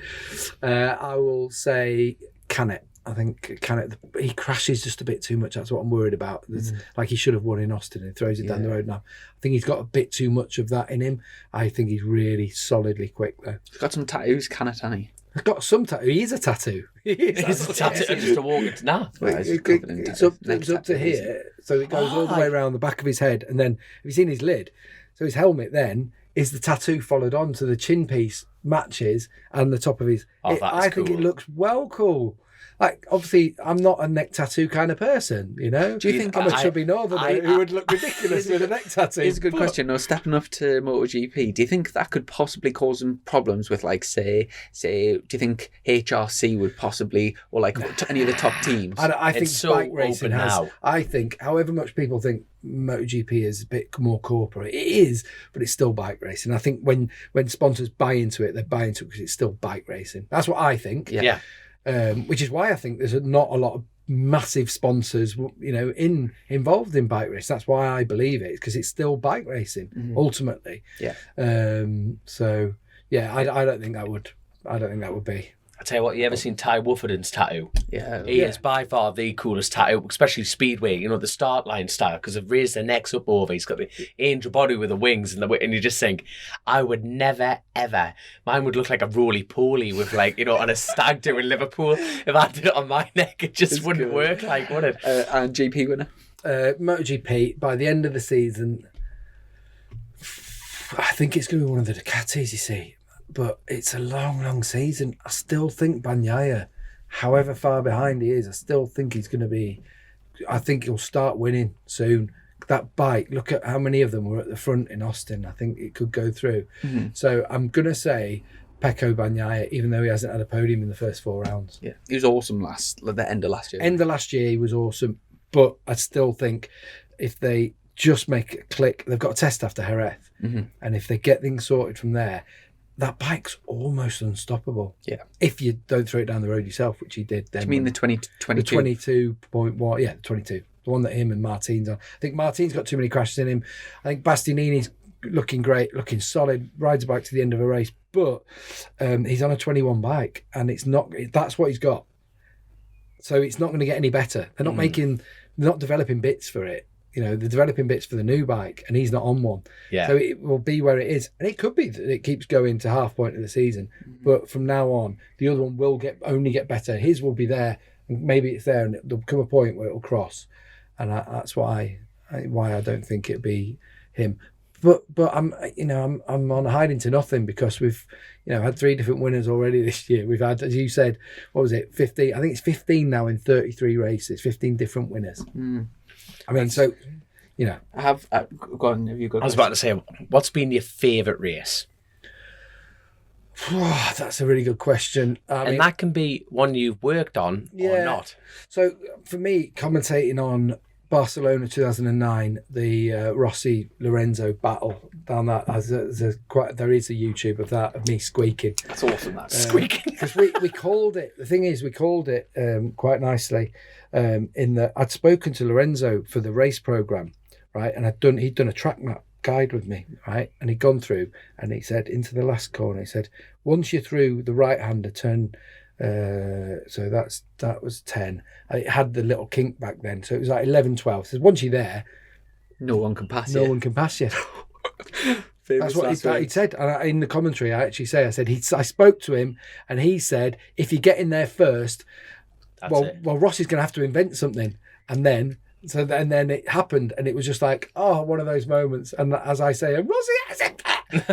I will say Canet. I think he crashes just a bit too much. That's what I'm worried about. Like he should have won in Austin and throws it down the road now. I think he's got a bit too much of that in him. I think he's really solidly quick though. He's got some tattoos, hasn't he? He's got some tattoo. He is a tattoo. He's a tattoo just to walk into now. It's up to here, so it goes all the way around the back of his head, and then have you seen his lid? So his helmet then is the tattoo followed on, so the chin piece matches and the top of his. I think it looks well cool. Like, obviously, I'm not a neck tattoo kind of person, you know? Do you think I'm a chubby northerner who would look ridiculous with a neck tattoo? It's a good question. No, stepping up to MotoGP, do you think that could possibly cause them problems with, like, say, do you think HRC would possibly, or like any of the top teams? I think bike racing has. Now. I think, however much people think MotoGP is a bit more corporate, it is, but it's still bike racing. I think when sponsors buy into it, they buy into it because it's still bike racing. That's what I think. Yeah. Which is why I think there's not a lot of massive sponsors, you know, involved in bike racing. That's why I believe it, because it's still bike racing ultimately. Yeah. So yeah, I don't think that would be. I tell you what, you ever seen Ty Woofordon's tattoo? Yeah. He is by far the coolest tattoo, especially Speedway, you know, the start line style, because they've raised their necks up over. He's got the angel body with the wings, and you just think, I would never, ever. Mine would look like a roly-poly with, like, you know, on a stag do in Liverpool. If I did it on my neck, it just wouldn't work, like, would it? And GP winner? MotoGP, by the end of the season, I think it's going to be one of the Ducatis, you see. But it's a long, long season. I still think Bagnaia, however far behind he is, I still think he's going to be... I think he'll start winning soon. That bike, look at how many of them were at the front in Austin. I think it could go through. So I'm going to say Pecco Bagnaia, even though he hasn't had a podium in the first 4 rounds. Yeah, he was awesome the end of last year. End of last year, he was awesome. But I still think if they just make a click, they've got a test after Jerez. And if they get things sorted from there... That bike's almost unstoppable. Yeah. If you don't throw it down the road yourself, which he did. Then Do you mean the 2022? The 22.1, yeah, the 22. The one that him and Martin's on. I think Martin's got too many crashes in him. I think Bastianini's looking great, looking solid, rides a bike to the end of a race. But he's on a 21 bike, and that's what he's got. So it's not going to get any better. They're not developing bits for it. You know, they're developing bits for the new bike, and he's not on one. Yeah. So it will be where it is. And it could be that it keeps going to half point of the season. But from now on, the other one will only get better. His will be there, and maybe it's there, and there'll come a point where it'll cross. And that's why I don't think it'd be him. But I'm on hiding to nothing, because we've, you know, had 3 different winners already this year. We've had, as you said, what was it, 15? I think it's 15 now in 33 races, 15 different winners. I mean, so, you know. Go on, have you got... I was about to say, what's been your favourite race? That's a really good question. I mean, that can be one you've worked on or not. So, for me, commentating on Barcelona 2009, the Rossi Lorenzo battle down that, there is a YouTube of that, of me squeaking. That's awesome, that squeaking. Because we called it, the thing is, we called it quite nicely, in that I'd spoken to Lorenzo for the race program, right? And he'd done a track map guide with me, right? And he'd gone through, and he said, into the last corner, he said, once you're through the right-hander turn, so that was 10. It had the little kink back then, so it was like 11, 12. So once you're there, no one can pass you. That's what he said. And in the commentary, I actually say, I spoke to him, and he said, if you get in there first, well, Rossi's going to have to invent something. And then it happened, and it was just like, one of those moments. And as I say, Rossi has it.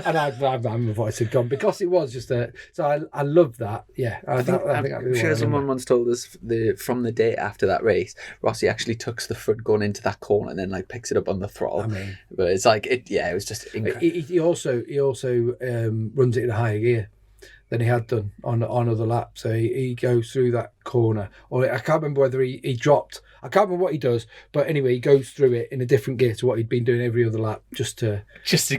And my voice had gone, because it was just so I love that. Yeah, I think I'm sure someone once told us from the day after that race, Rossi actually tucks the front gun into that corner and then like picks it up on the throttle. I mean, but it's like it was just incredible. He also runs it in a higher gear than he had done on other laps. So he goes through that corner, or I can't remember whether he dropped. I can't remember what he does, but anyway, he goes through it in a different gear to what he'd been doing every other lap, just to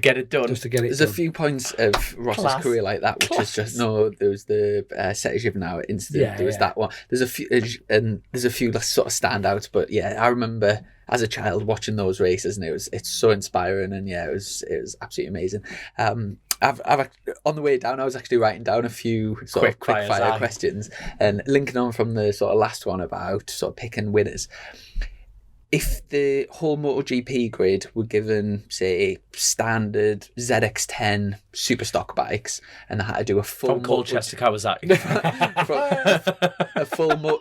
get it done. There's a few points of Ross's career like that, which is just there was the Sete incident. There was that one. There's a few, and there's a few sort of standouts, but yeah, I remember as a child watching those races, and it's so inspiring, and yeah, it was absolutely amazing. on the way down, I was actually writing down a few sort of quick fire questions, and linking on from the sort of last one about sort of picking winners. If the whole MotoGP grid were given, say, standard ZX10 super stock bikes, and they had to do a full from Colchester Kawasaki,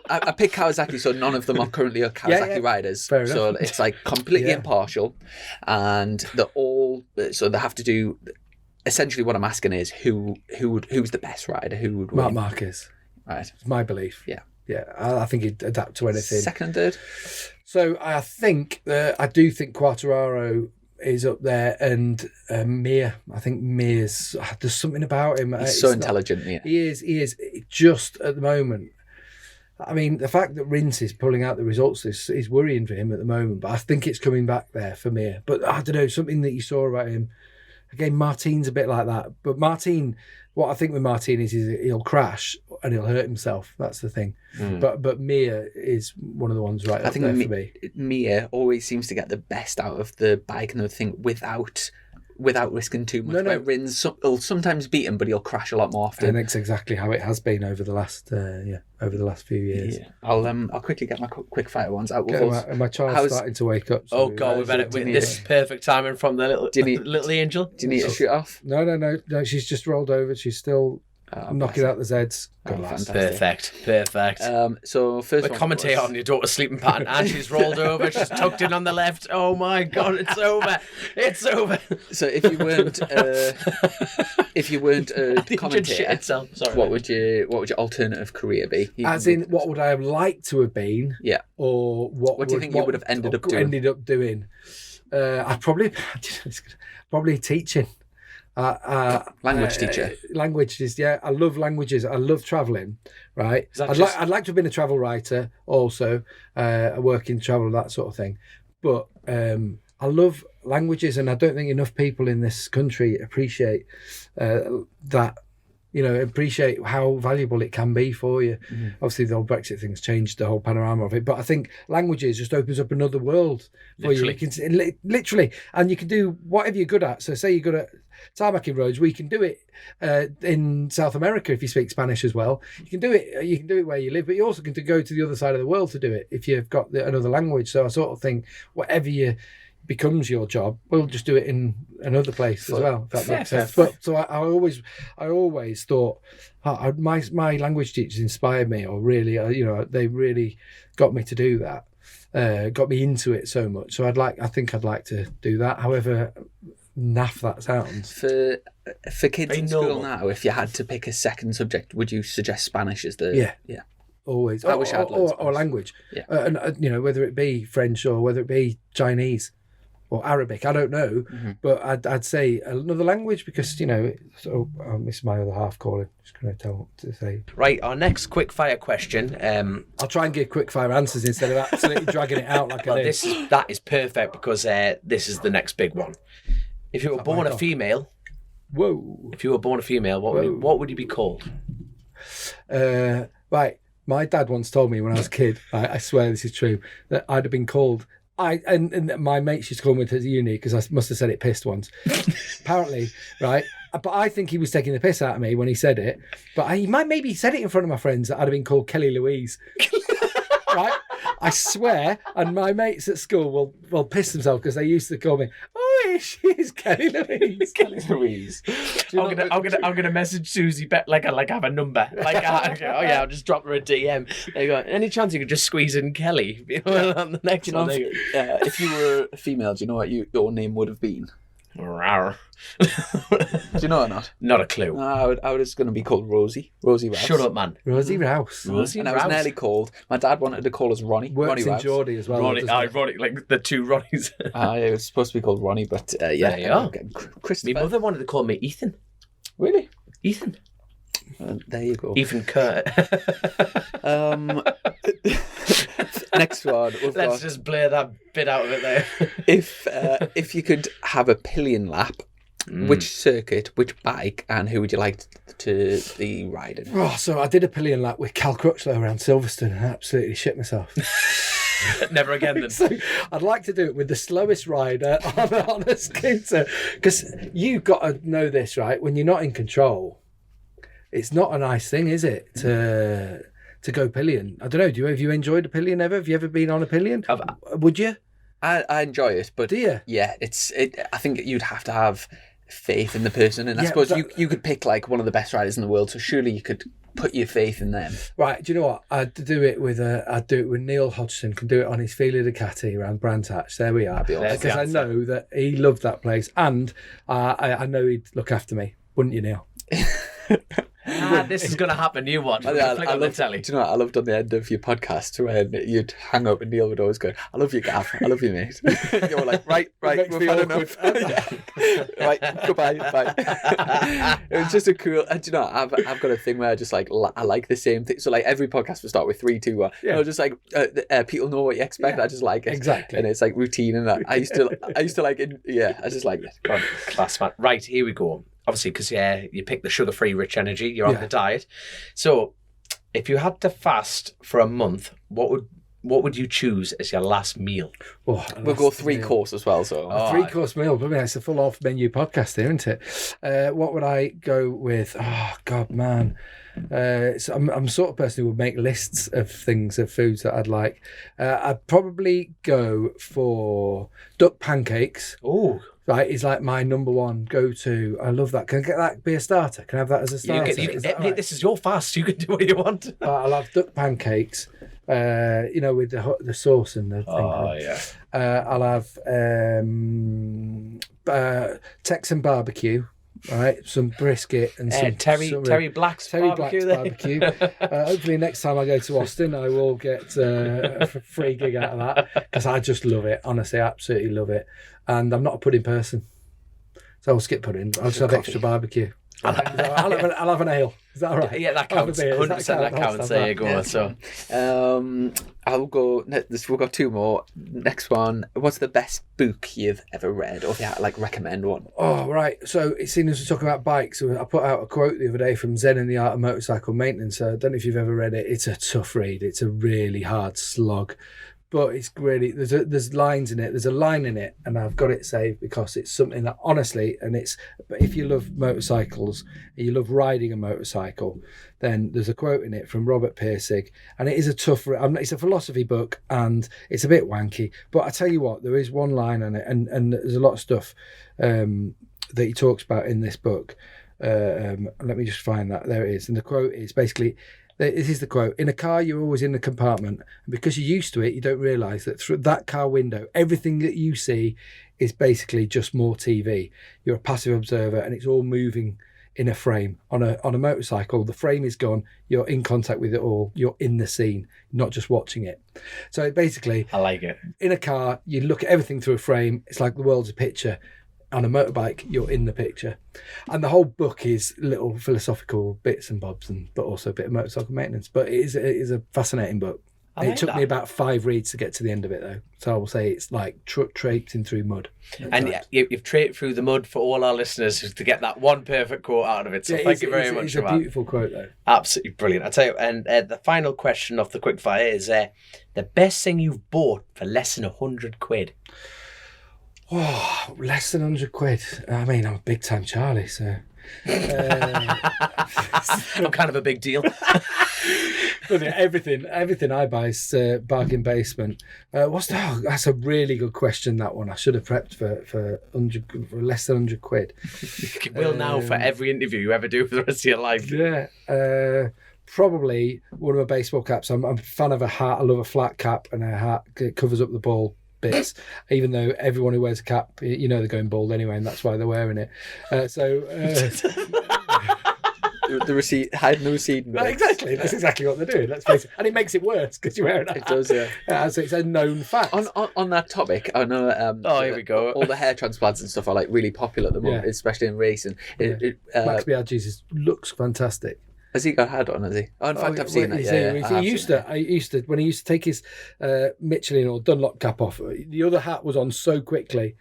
I pick Kawasaki, so none of them are currently Kawasaki riders. Fair enough. So it's like completely impartial, and so they have to do. Essentially, what I'm asking is who's the best rider? Who would win? Marc Marquez. Right. It's my belief. Yeah. Yeah, I think he'd adapt to anything. Second and third? So I do think Quartararo is up there, and Mir. I think Mir's, there's something about him. He's so intelligent. Yeah. He is. Just at the moment, I mean, the fact that Rins is pulling out the results is worrying for him at the moment, but I think it's coming back there for Mir. But I don't know, something that you saw about him. Again, Martin's a bit like that. But Martin, what I think with Martin is he'll crash and he'll hurt himself. That's the thing. But Mir is one of the ones right up there for me. Mir always seems to get the best out of the bike and the thing without risking too much. Where Rins will sometimes beat him, but he'll crash a lot more often. And that's exactly how it has been over the last few years. Yeah. I'll quickly get my quick fire ones out. My child's starting to wake up. So God, we better. This is perfect timing from the little angel. Do you need to shoot off? No. She's just rolled over. She's still knocking out the Zeds. Perfect. So first, the commentator on your daughter's sleeping pattern, and she's rolled over. She's tucked in on the left. Oh my God, it's over. It's over. So if you weren't a commentator, what would your alternative career be? As in, what would I have liked to have been? Yeah. Or what do you think you would have ended up doing? I'd probably teaching. Language teacher. Languages, yeah. I love languages. I love travelling, right? I'd like to have been a travel writer also, work in travel, that sort of thing. But I love languages, and I don't think enough people in this country appreciate that. Appreciate how valuable it can be for you. Obviously, the whole Brexit thing's changed the whole panorama of it, but I think languages just opens up another world for you. Literally, and you can do whatever you're good at. So, say you're good at tarmacking roads, we can do it in South America if you speak Spanish as well. You can do it where you live, but you also can go to the other side of the world to do it if you've got another language. So I sort of think whatever becomes your job, we'll just do it in another place as well, if that makes sense. But so I always thought my language teachers inspired me, or really, they really got me to do that, got me into it so much. So I think I'd like to do that. However naff that sounds. For kids in school now, if you had to pick a second subject, would you suggest Spanish as the yeah? Always. I wish I had learned or language. Yeah. And whether it be French or whether it be Chinese or Arabic, I don't know, but I'd say another language because So this is my other half calling. Just going to tell what to say. Right, our next quick fire question. I'll try and give quick fire answers instead of absolutely dragging it out like I did. That is perfect because this is the next big one. If you were born a female, what would you be called? Right, my dad once told me when I was a kid, I swear this is true, that I'd have been called. And my mates used to call me to uni because I must have said it pissed once. Apparently, right? But I think he was taking the piss out of me when he said it. But he might maybe said it in front of my friends that I'd have been called Kelly Louise. Right? I swear. And my mates at school will piss themselves because they used to call me, she's Kelly Louise. Kelly Louise. I'm gonna message Susie like I have a number. I'll just drop her a DM. There you go. Any chance you could just squeeze in Kelly on the next one? If you were a female, do you know what your name would have been? Rawr. Do you know or not? Not a clue. I was going to be called Rosie Rouse. Shut up, man. Rosie Rouse. I was nearly called. My dad wanted to call us Ronnie. Works in Rouse. Geordie as well. Ronnie, ironic, like the two Ronnies. It was supposed to be called Ronnie, but There you are. Christopher. My mother wanted to call me Ethan. Really? Ethan. There you go. Ethan Kurt. Next one. Let's just blur that bit out of it there. If you could have a pillion lap, which circuit, which bike, and who would you like to be riding? So I did a pillion lap with Cal Crutchlow around Silverstone and I absolutely shit myself. Never again then. So I'd like to do it with the slowest rider on a scooter, because you've got to know this, right? When you're not in control, it's not a nice thing, is it, to go pillion? I don't know. Have you enjoyed a pillion ever? Have you ever been on a pillion? Would you? I enjoy it, but do you? Yeah, I think you'd have to have faith in the person, and I suppose you could pick like one of the best riders in the world, so surely you could put your faith in them. Right, do you know what? I'd do it with Neil Hodgson. Can do it on his Fila Ducati around Brantach. There we are. Because I know that he loved that place, and I know he'd look after me, wouldn't you, Neil? This is going to happen. You watch. I love, do you know what? I loved on the end of your podcast when you'd hang up and Neil would always go, "I love you, Gav. I love you, mate." You were like, right, we've had enough. Right, goodbye, bye. It was just a cool. Do you know what? I've got a thing where I just like I like the same thing. So like every podcast will start with 3, 2, 1. Yeah. You know, just like people know what you expect. Yeah. I just like it exactly, and it's like routine and that. I used to like it. Yeah, I just like it. Go on. Class, man. Right, here we go. Obviously, because you pick the sugar-free rich energy, you're on the diet. So, if you had to fast for a month, what would you choose as your last meal? We'll go 3-course as well. So a 3-course meal. But it's a full-off menu podcast, there, isn't it? What would I go with? Oh God, man. So I'm the sort of person who would make lists of foods that I'd like. I'd probably go for duck pancakes. Oh. Right, is like my number one go-to. I love that. Can I get that be a starter? Can I have that as a starter? Right? This is your fast. You can do what you want. I'll have duck pancakes, with the sauce and the thing. Oh, yeah. I'll have Texan barbecue. Right, some brisket and some Terry Black's barbecue. Hopefully next time I go to Austin I will get a free gig out of that, because I just love it. Honestly, absolutely love it. And I'm not a pudding person, so I'll skip pudding. I'll just have extra barbecue. I'll have an ale. Is that all right? Yeah, that counts. 100% that counts. There you go. Yeah. So, I'll go. We've got 2 more. Next one. What's the best book you've ever read, or if you like recommend one? Oh, right. So, seeing as we're talking about bikes, I put out a quote the other day from Zen and the Art of Motorcycle Maintenance. I don't know if you've ever read it. It's a tough read. It's a really hard slog. But it's really, there's lines in it. There's a line in it, and I've got it saved because it's something that honestly, but if you love motorcycles and you love riding a motorcycle, then there's a quote in it from Robert Pirsig, and it is a tough. It's a philosophy book, and it's a bit wanky. But I tell you what, there is one line on it, and there's a lot of stuff that he talks about in this book. Let me just find that. There it is, and the quote is basically. This is the quote. In a car, you're always in the compartment. And because you're used to it, you don't realise that through that car window, everything that you see is basically just more TV. You're a passive observer, and it's all moving in a frame. On a motorcycle, the frame is gone. You're in contact with it all. You're in the scene, not just watching it. So basically, I like it. In a car, you look at everything through a frame. It's like the world's a picture. On a motorbike, you're in the picture. And the whole book is little philosophical bits and bobs, but also a bit of motorcycle maintenance. But it is a fascinating book. It took me about 5 reads to get to the end of it, though. So I will say it's like traipsing through mud. And you've traipsed through the mud for all our listeners to get that one perfect quote out of it. So thank you very much. It's a beautiful quote, though. Absolutely brilliant. I tell you, and the final question of the quickfire is the best thing you've bought for less than £100. Oh, less than £100. I mean, I'm a big time Charlie, so I'm kind of a big deal. But everything I buy is bargain basement. That's a really good question. That one I should have prepped for less than £100. You will now for every interview you ever do for the rest of your life. Yeah. Probably one of my baseball caps. I'm a fan of a hat. I love a flat cap, and a hat it covers up the ball bits, even though everyone who wears a cap, they're going bald anyway, and that's why they're wearing it. The receipt, hiding the receipt. Exactly, that's exactly what they're doing. Let's face it, and it makes it worse because you wear it. It does, yeah. So it's a known fact. On that topic, I know. Here we go. All the hair transplants and stuff are like really popular at the moment, especially in racing. Max Biaggi's looks fantastic. Has he got a hat on? Has he? Oh, in fact, I've seen it. He used to when he used to take his Michelin or Dunlop cap off. The other hat was on so quickly.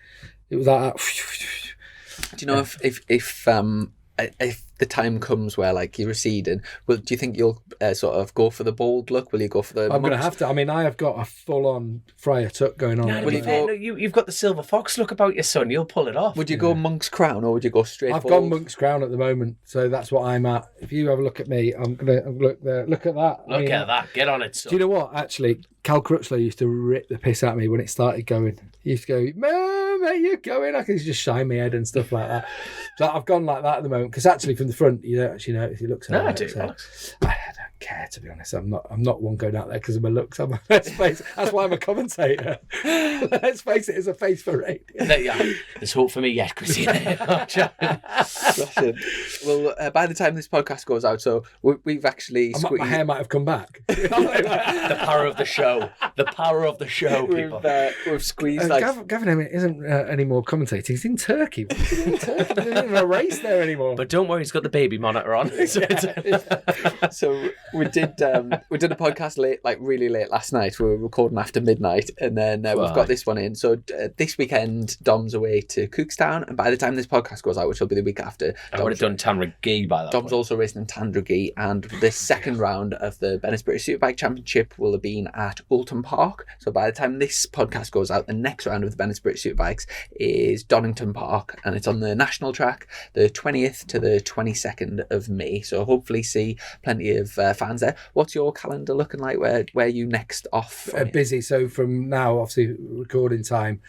It was like that. Do you know if the time comes where like you're receding, do you think you'll sort of go for the bold look? Will you go for the? I'm going to have to. I mean, I have got a full-on Friar Tuck going on. No, to be fair, no, you've got the silver fox look about you, son. You'll pull it off. Would you go monk's crown or would you go straight? I've gone monk's crown at the moment, so that's what I'm at. If you have a look at me, I'm gonna look there. Look at that. Look at that. Get on it, son. Do you know what? Actually, Cal Crutchlow used to rip the piss out of me when it started going. He used to go, "Man, where you going?" I could just shine my head and stuff like that. So I've gone like that at the moment because actually from the front, you don't actually notice he looks. No, I do. So I don't care, to be honest. I'm not one going out there because of my looks. Let's face it, that's why I'm a commentator. Let's face it, it's a face for radio. There's hope for me yet, Chrissy. Well, by the time this podcast goes out, so we've actually my hair might have come back. The power of the show. The power of the show, people. We've squeezed Gavin Emmett isn't anymore commentating. He's in Turkey. There's not even a race there anymore. But don't worry, he's got the baby monitor on. So we did a podcast late, like really late last night. We were recording after midnight, and then we've got this one in. So this weekend, Dom's away to Cookstown, and by the time this podcast goes out, which will be the week after, I would have done Tandragee by that Dom's point. also racing in Tandragee, and the second round of the Venice British Superbike Championship will have been at Oulton Park. So by the time this podcast goes out, the next round of the Venice British Superbikes is Donington Park, and it's on the national track, the 20th to the 22nd of May. So hopefully see plenty of fans there. What's your calendar looking like? Where are you next off? Busy. So from now, obviously recording time,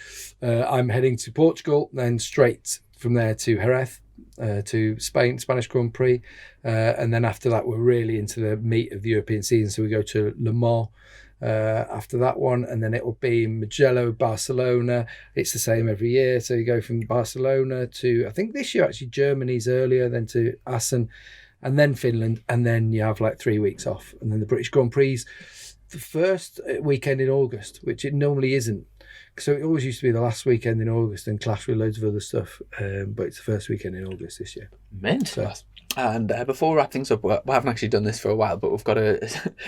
I'm heading to Portugal, then straight from there to Jerez, to Spain, Spanish Grand Prix, and then after that we're really into the meat of the European season. So we go to Le Mans after that one, and then it will be Mugello, Barcelona. It's the same every year. So you go from Barcelona to, I think this year actually Germany's earlier, then to Assen, and then Finland, and then you have like 3 weeks off, and then the British Grand Prix the first weekend in August, which it normally isn't. So it always used to be the last weekend in August and clash with loads of other stuff, but it's the first weekend in August this year. Mental. So, and before we wrap things up, we haven't actually done this for a while, but we've got a,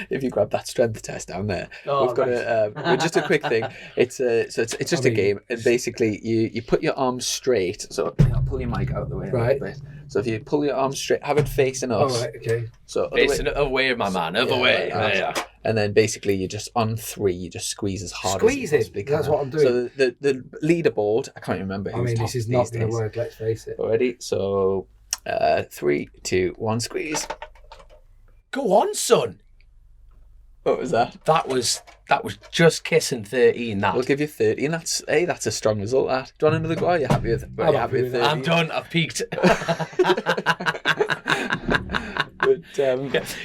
if you grab that strength test down there, we've got just a quick thing. It's just a game, and basically you put your arms straight. So I'll pull your mic out of the way a little bit. So if you pull your arms straight, have it facing us. Oh, right, okay. So Facing away, my man, other way. Yeah. And then basically you just on 3, you just squeeze as hard as you possibly can. That's what I'm doing. So the leaderboard, I can't remember. This is not going to work. Let's face it. Already. So 3, 2, 1, squeeze. Go on, son. What was that? That was just kissing 13. That. We'll give you 30, and that's a strong result. That. Do you want another go? Are you happy with? I'm happy with 30? I'm done. I've peaked. But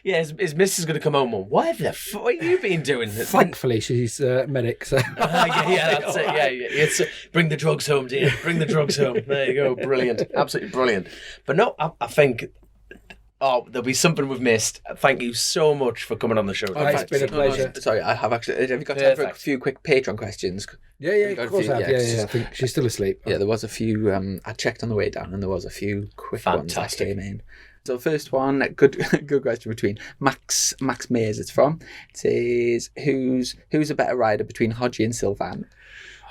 his missus is going to come home and what have you been doing? Thankfully, she's medic. So. That's it. Yeah. It's bring the drugs home, dear. Bring the drugs home. There you go. Brilliant. Absolutely brilliant. But no, I think. Oh, there'll be something we've missed. Thank you so much for coming on the show. It's been a pleasure. Sorry, I have actually. Have you got time for a few quick Patreon questions? Yeah, of course I have. Yeah. I think she's still asleep. Yeah, there was a few. I checked on the way down, and there was a few quick ones that came in. So first one, good question between Max Mayers. It's from. It says, who's a better rider between Hodgie and Sylvain?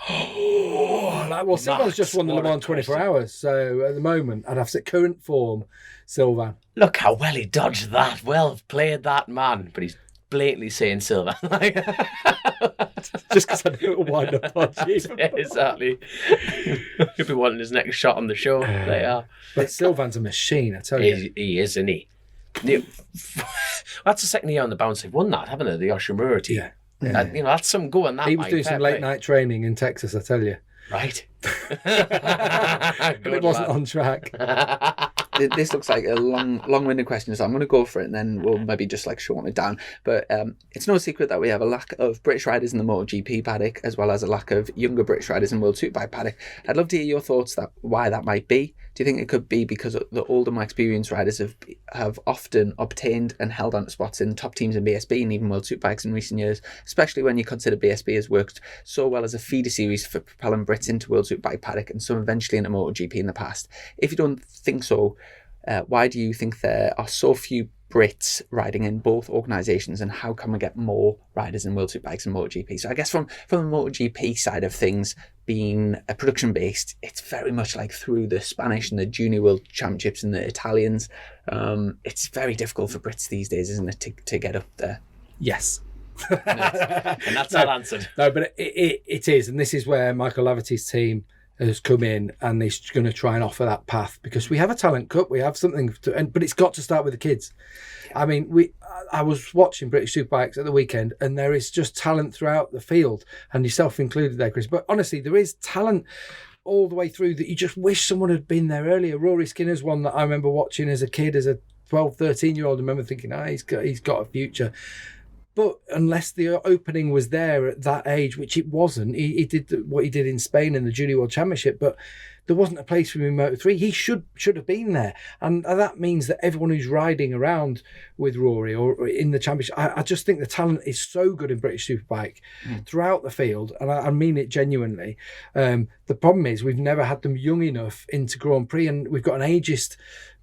Well, Sylvain's just won the Le Mans 24 hours, so at the moment I'd have to say current form, Sylvain. Look how well he dodged that. Well played, that man. But he's blatantly saying Sylvain. Just because I don't wind up Hodgie. Exactly. He'll be wanting his next shot on the show. They are. But Sylvain's a machine, I tell you. He is, isn't he? That's the second year on the bounce they've won that, haven't they? The Yoshimura team. Yeah. That's some going that. He was doing some late night training in Texas, I tell you. Right. But it wasn't on track. This looks like a long-winded question, so I'm going to go for it, and then we'll maybe just like shorten it down. But it's no secret that we have a lack of British riders in the MotoGP paddock, as well as a lack of younger British riders in World Superbike paddock. I'd love to hear your thoughts why that might be. Do you think it could be because the older, more experienced riders have often obtained and held on to spots in top teams in BSB and even World Superbikes in recent years, especially when you consider BSB has worked so well as a feeder series for propelling Brits into World Superbike paddock and some eventually into MotoGP in the past? If you don't think so, why do you think there are so few Brits riding in both organisations, and how can we get more riders in World Superbikes and MotoGP? So I guess from the MotoGP side of things, being production based, it's very much like through the Spanish and the Junior World Championships and the Italians. It's very difficult for Brits these days, isn't it, to get up there? Yes. And that's not answered. No, but it is, and this is where Michael Laverty's team has come in, and he's going to try and offer that path, because we have a talent cup, we have something but it's got to start with the kids. I mean, I was watching British Superbikes at the weekend, and there is just talent throughout the field, and yourself included there, Chris. But honestly, there is talent all the way through that you just wish someone had been there earlier. Rory Skinner's one that I remember watching as a kid, as a 12, 13-year-old. I remember thinking, he's got a future. But unless the opening was there at that age, which it wasn't, he did what he did in Spain in the Junior World Championship, but there wasn't a place for him in Moto3. He should have been there. And that means that everyone who's riding around with Rory or in the championship, I just think the talent is so good in British Superbike throughout the field, and I mean it genuinely. The problem is we've never had them young enough into Grand Prix, and we've got an ageist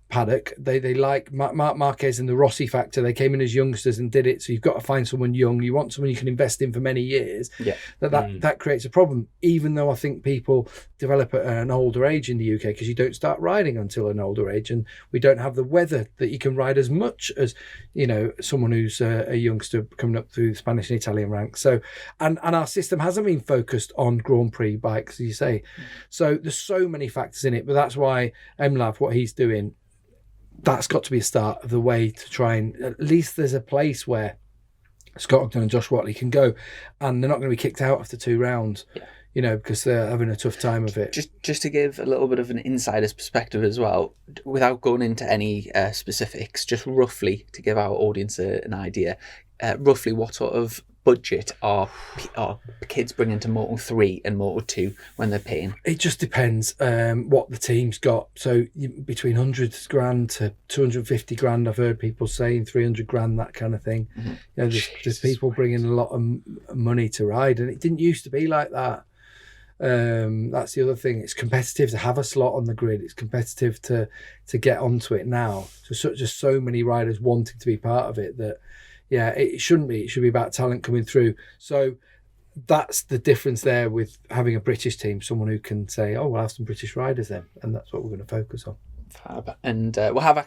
paddock. They like Marc Marquez and the Rossi factor. They came in as youngsters and did it. So you've got to find someone young. You want someone you can invest in for many years. Yeah. That creates a problem. Even though I think people develop at an older age in the UK, because you don't start riding until an older age, and we don't have the weather that you can ride as much as someone who's a youngster coming up through the Spanish and Italian ranks. So and our system hasn't been focused on Grand Prix bikes, as you say. So there's so many factors in it. But that's why Emlav, what he's doing, that's got to be a start of the way to try and at least there's a place where Scott Ogden and Josh Watley can go, and they're not going to be kicked out after 2 rounds, because they're having a tough time of it. Just to give a little bit of an insider's perspective as well, without going into any specifics, just roughly to give our audience an idea, roughly what sort of budget are kids bringing to Moto3 and Moto2 when they're paying? It just depends what the team's got. So between 100 grand to 250 grand, I've heard people saying 300 grand, that kind of thing. There's people bringing a lot of money to ride, and it didn't used to be like that. That's the other thing. It's competitive to have a slot on the grid. It's competitive to get onto it now. So just so many riders wanting to be part of it that it shouldn't be. It should be about talent coming through. So that's the difference there with having a British team, someone who can say, we'll have some British riders then, and that's what we're going to focus on. Fab. And we'll have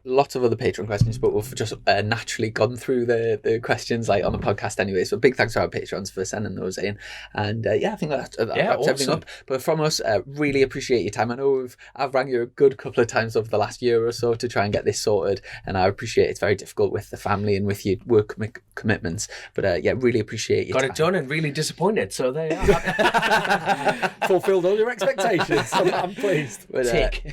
lots of other Patreon questions, but we've just naturally gone through the questions like on the podcast anyway. So big thanks to our Patrons for sending those in. And I think that wraps awesome. everything up. But from us, really appreciate your time. I know I've rang you a good couple of times over the last year or so to try and get this sorted, and I appreciate it's very difficult with the family and with your work commitments. But really appreciate your time. Got it done, and really disappointed. So there you are. Fulfilled all your expectations. I'm pleased. But, Tick.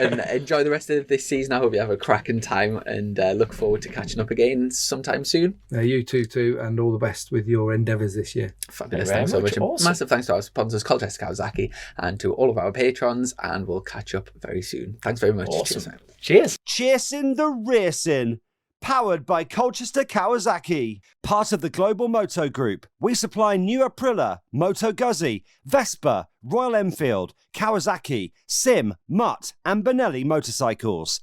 And enjoy the rest of this season. I hope you have a cracking time, and look forward to catching up again sometime soon. You too, and all the best with your endeavours this year. Fabulous. Thanks so much. Awesome. Massive thanks to our sponsors, Colchester Kawasaki, and to all of our patrons, and we'll catch up very soon. Thanks very much. Awesome. Cheers. Chasin the Racin, powered by Colchester Kawasaki. Part of the Global Moto Group, we supply new Aprilia, Moto Guzzi, Vespa, Royal Enfield, Kawasaki, Sim, Mutt and Benelli motorcycles.